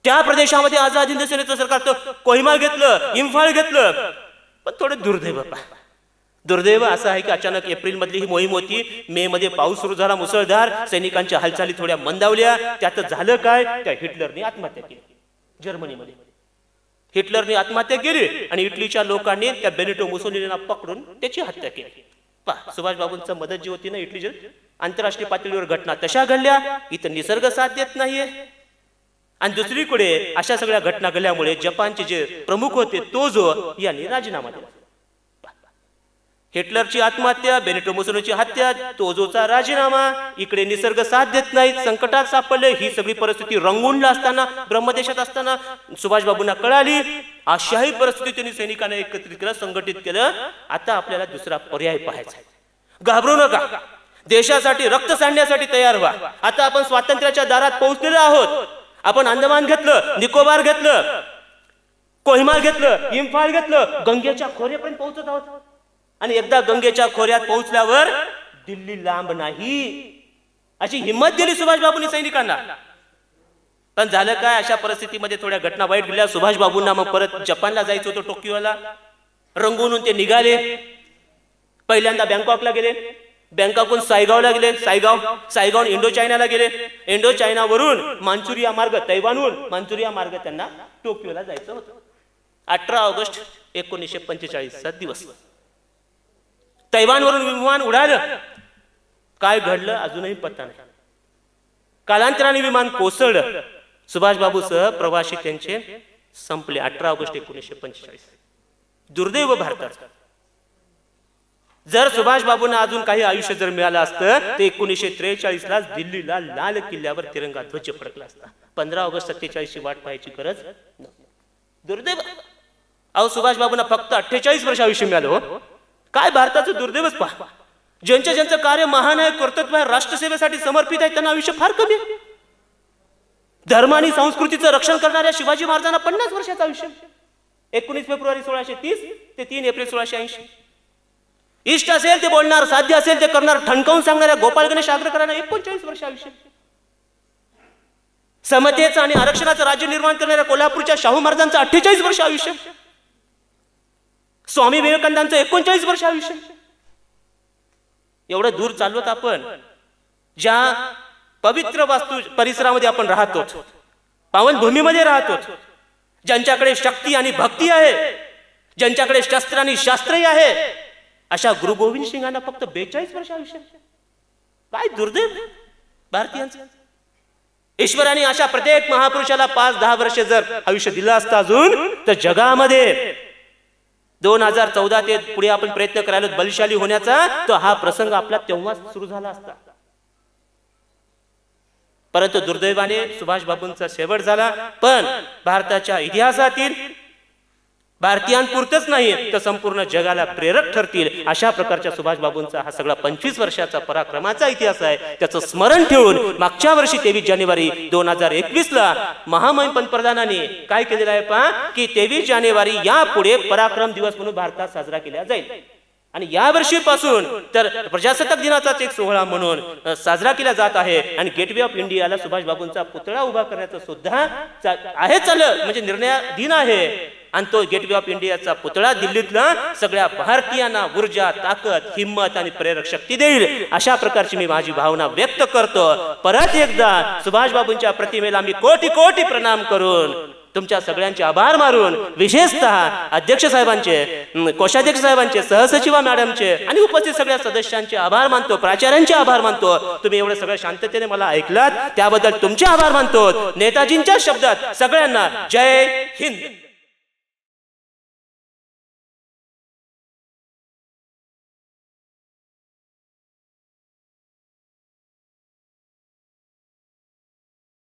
त्या प्रदेशामध्ये आझाद हिंद सेनेचं सरकार तर कोहिमा घेतलं, इम्फाळ घेतलं. पण थोडं दुर्दैव, दुर्दैव असं आहे की अचानक एप्रिल मधली ही मोहीम होती, मे मध्ये पाऊस सुरू झाला मुसळधार, सैनिकांच्या हालचाली थोड्या मंदावल्या. त्यात झालं काय? त्या हिटलरने आत्महत्या केली. जर्मनीमध्ये हिटलरने आत्महत्या केली आणि इटलीच्या लोकांनी त्या बेनिटो मुसोलिनीला पकडून त्याची हत्या केली. सुभाषबाबूंचा मदत जी होती ना इटली, आंतरराष्ट्रीय पातळीवर घटना तशा घडल्या, इथं निसर्ग साथ देत नाहीये. आणि दुसरीकडे अशा सगळ्या घटना घडल्यामुळे जपानचे जे प्रमुख होते तोजो यांनी राजीनामा दिला. हिटलरची आत्महत्या, बेनिटो मुसोलिनीची हत्या, तोजोचा राजीनामा, इकडे निसर्ग साथ देत नाही, संकटात सापडले. ही सगळी परिस्थिती रंगूनला असताना, ब्रह्मदेशात असताना सुभाषबाबूंना कळाली. अशाही परिस्थितीत त्यांनी सैनिकांना एकत्रित केलं, संघटित केलं. आता आपल्याला दुसरा पर्याय पाहायचा. घाबरू नका, देशासाठी रक्त सांडण्यासाठी तयार व्हा. आता आपण स्वातंत्र्याच्या दारात पोहोचलेलो आहोत. आपण अंदमान घेतलं, निकोबार घेतलं, कोहिमा घेतलं, इम्फाळ घेतलं, गंगेच्या खोऱ्यापर्यंत पोहोचत आहोत. आणि एकदा गंगेच्या खोऱ्यात पोहोचल्यावर दिल्ली लांब नाही अशी हिंमत दिली सुभाषबाबूंनी सैनिकांना. पण झालं काय? अशा परिस्थितीमध्ये थोड्या घटना वाईट घडल्या. सुभाषबाबूंना मग परत जपानला जायचं होतं, टोकियोला. रंगून ते निघाले. पहिल्यांदा बँकॉकला गेले, बँकॉकहून सायगावला गेले, सायगावून इंडो चायनाला गेले, इंडो चायनावरून मांचुरिया मार्ग, तैवानहून मांचुरिया मार्ग त्यांना टोकियोला जायचं होतं. 18 ऑगस्ट 1945 चा दिवस. तैवानवरून विमान उडालं. काय घडलं अजूनही पत्ता नाही. कालांतराने विमान कोसळलं. सुभाषबाबूसह प्रवासी त्यांचे संपले. 18 ऑगस्ट 1945. दुर्दैव भारताचं. जर सुभाषबाबूंना अजून काही आयुष्य जर मिळालं असतं तर 1943 ला दिल्लीला लाल किल्ल्यावर तिरंगा ध्वज फडकला असता. 15 ऑगस्ट 47 ची वाट पाहायची गरज नाही. दुर्दैव. अहो सुभाषबाबूंना फक्त 48 वर्ष आयुष्य मिळालं हो. काय भारताचं दुर्दैवच पहा. ज्यांचं कार्य महान आहे, कर्तव्य आहे, राष्ट्रसेवेसाठी समर्पित आहे, त्यांना आयुष्य फार कमी आहे. धर्म आणि संस्कृतीचं रक्षण करणाऱ्या शिवाजी महाराजांना 50 वर्षाचं आयुष्य. 19 फेब्रुवारी 1630 ते 3 एप्रिल 1680. इष्ट असेल ते बोलणार, साध्य असेल ते करणार, ठणकावून सांगणाऱ्या गोपाळ गणेश आग्रकरांना 39 वर्ष आयुष्य. समतेचं आणि आरक्षणाचं राज्य निर्माण करणाऱ्या कोल्हापूरच्या शाहू महाराजांचं 48 वर्ष आयुष्य. स्वामी विवेकानंदांचं 39 वर्ष आयुष्य. एवढं दूर चालवत आपण ज्या पवित्र वास्तू परिसरामध्ये आपण राहतो, पावन भूमीमध्ये राहतो, ज्यांच्याकडे शक्ती आणि भक्ती आहे, ज्यांच्याकडे शस्त्र आणि शास्त्रही आहे, अशा गुरु गोविंद सिंगांना फक्त 42 वर्ष आयुष्य. काय दुर्दैव भारतीयांचं. ईश्वराने अशा प्रत्येक महापुरुषाला 5-10 वर्ष जर आयुष्य दिलं असतं अजून, तर जगामध्ये 2014 ते पुढे आपण प्रयत्न करायला बलशाली होण्याचा, तर हा प्रसंग आपला तेव्हा सुरू झाला असता. परंतु दुर्दैवाने सुभाषबाबूंचा शेवट झाला. पण भारताच्या इतिहासातील भारतीयांपुरतच नाही तर संपूर्ण जगाला प्रेरक ठरतील अशा प्रकारच्या सुभाषबाबूंचा हा सगळा 25 वर्षाचा पराक्रमाचा इतिहास आहे. त्याचं स्मरण ठेवून मागच्या वर्षी 23 जानेवारी 2021ला महामहिम पंतप्रधानांनी काय केलेलं आहे पहा की 23 जानेवारी यापुढे पराक्रम दिवस म्हणून भारतात साजरा केला जाईल. आणि या वर्षीपासून तर प्रजासत्ताक दिनाचाच एक सोहळा म्हणून साजरा केला जात आहे. आणि गेटवे ऑफ इंडियाला सुभाषबाबूंचा पुतळा उभा करण्याचं सुद्धा आहे चाललं म्हणजे निर्णयाधीन आहे. आणि तो गेटवे ऑफ इंडियाचा पुतळा दिल्लीतला सगळ्या भारतीयांना ऊर्जा, ताकद, हिंमत आणि प्रेरक शक्ती देईल अशा प्रकारची मी माझी भावना व्यक्त करतो. परत एकदा सुभाषबाबूंच्या प्रतिमेला मी कोटी कोटी प्रणाम करून तुमच्या सगळ्यांचे आभार मारून विशेषतः अध्यक्ष साहेबांचे, कोषाध्यक्ष साहेबांचे, सहसचिवा मॅडमचे आणि उपस्थित सगळ्या सदस्यांचे आभार मानतो, प्राचार्यांचे आभार मानतो. तुम्ही एवढं सगळं शांततेने मला ऐकलात त्याबद्दल तुमचे आभार मानतो. नेताजींच्या शब्दात सगळ्यांना जय हिंद.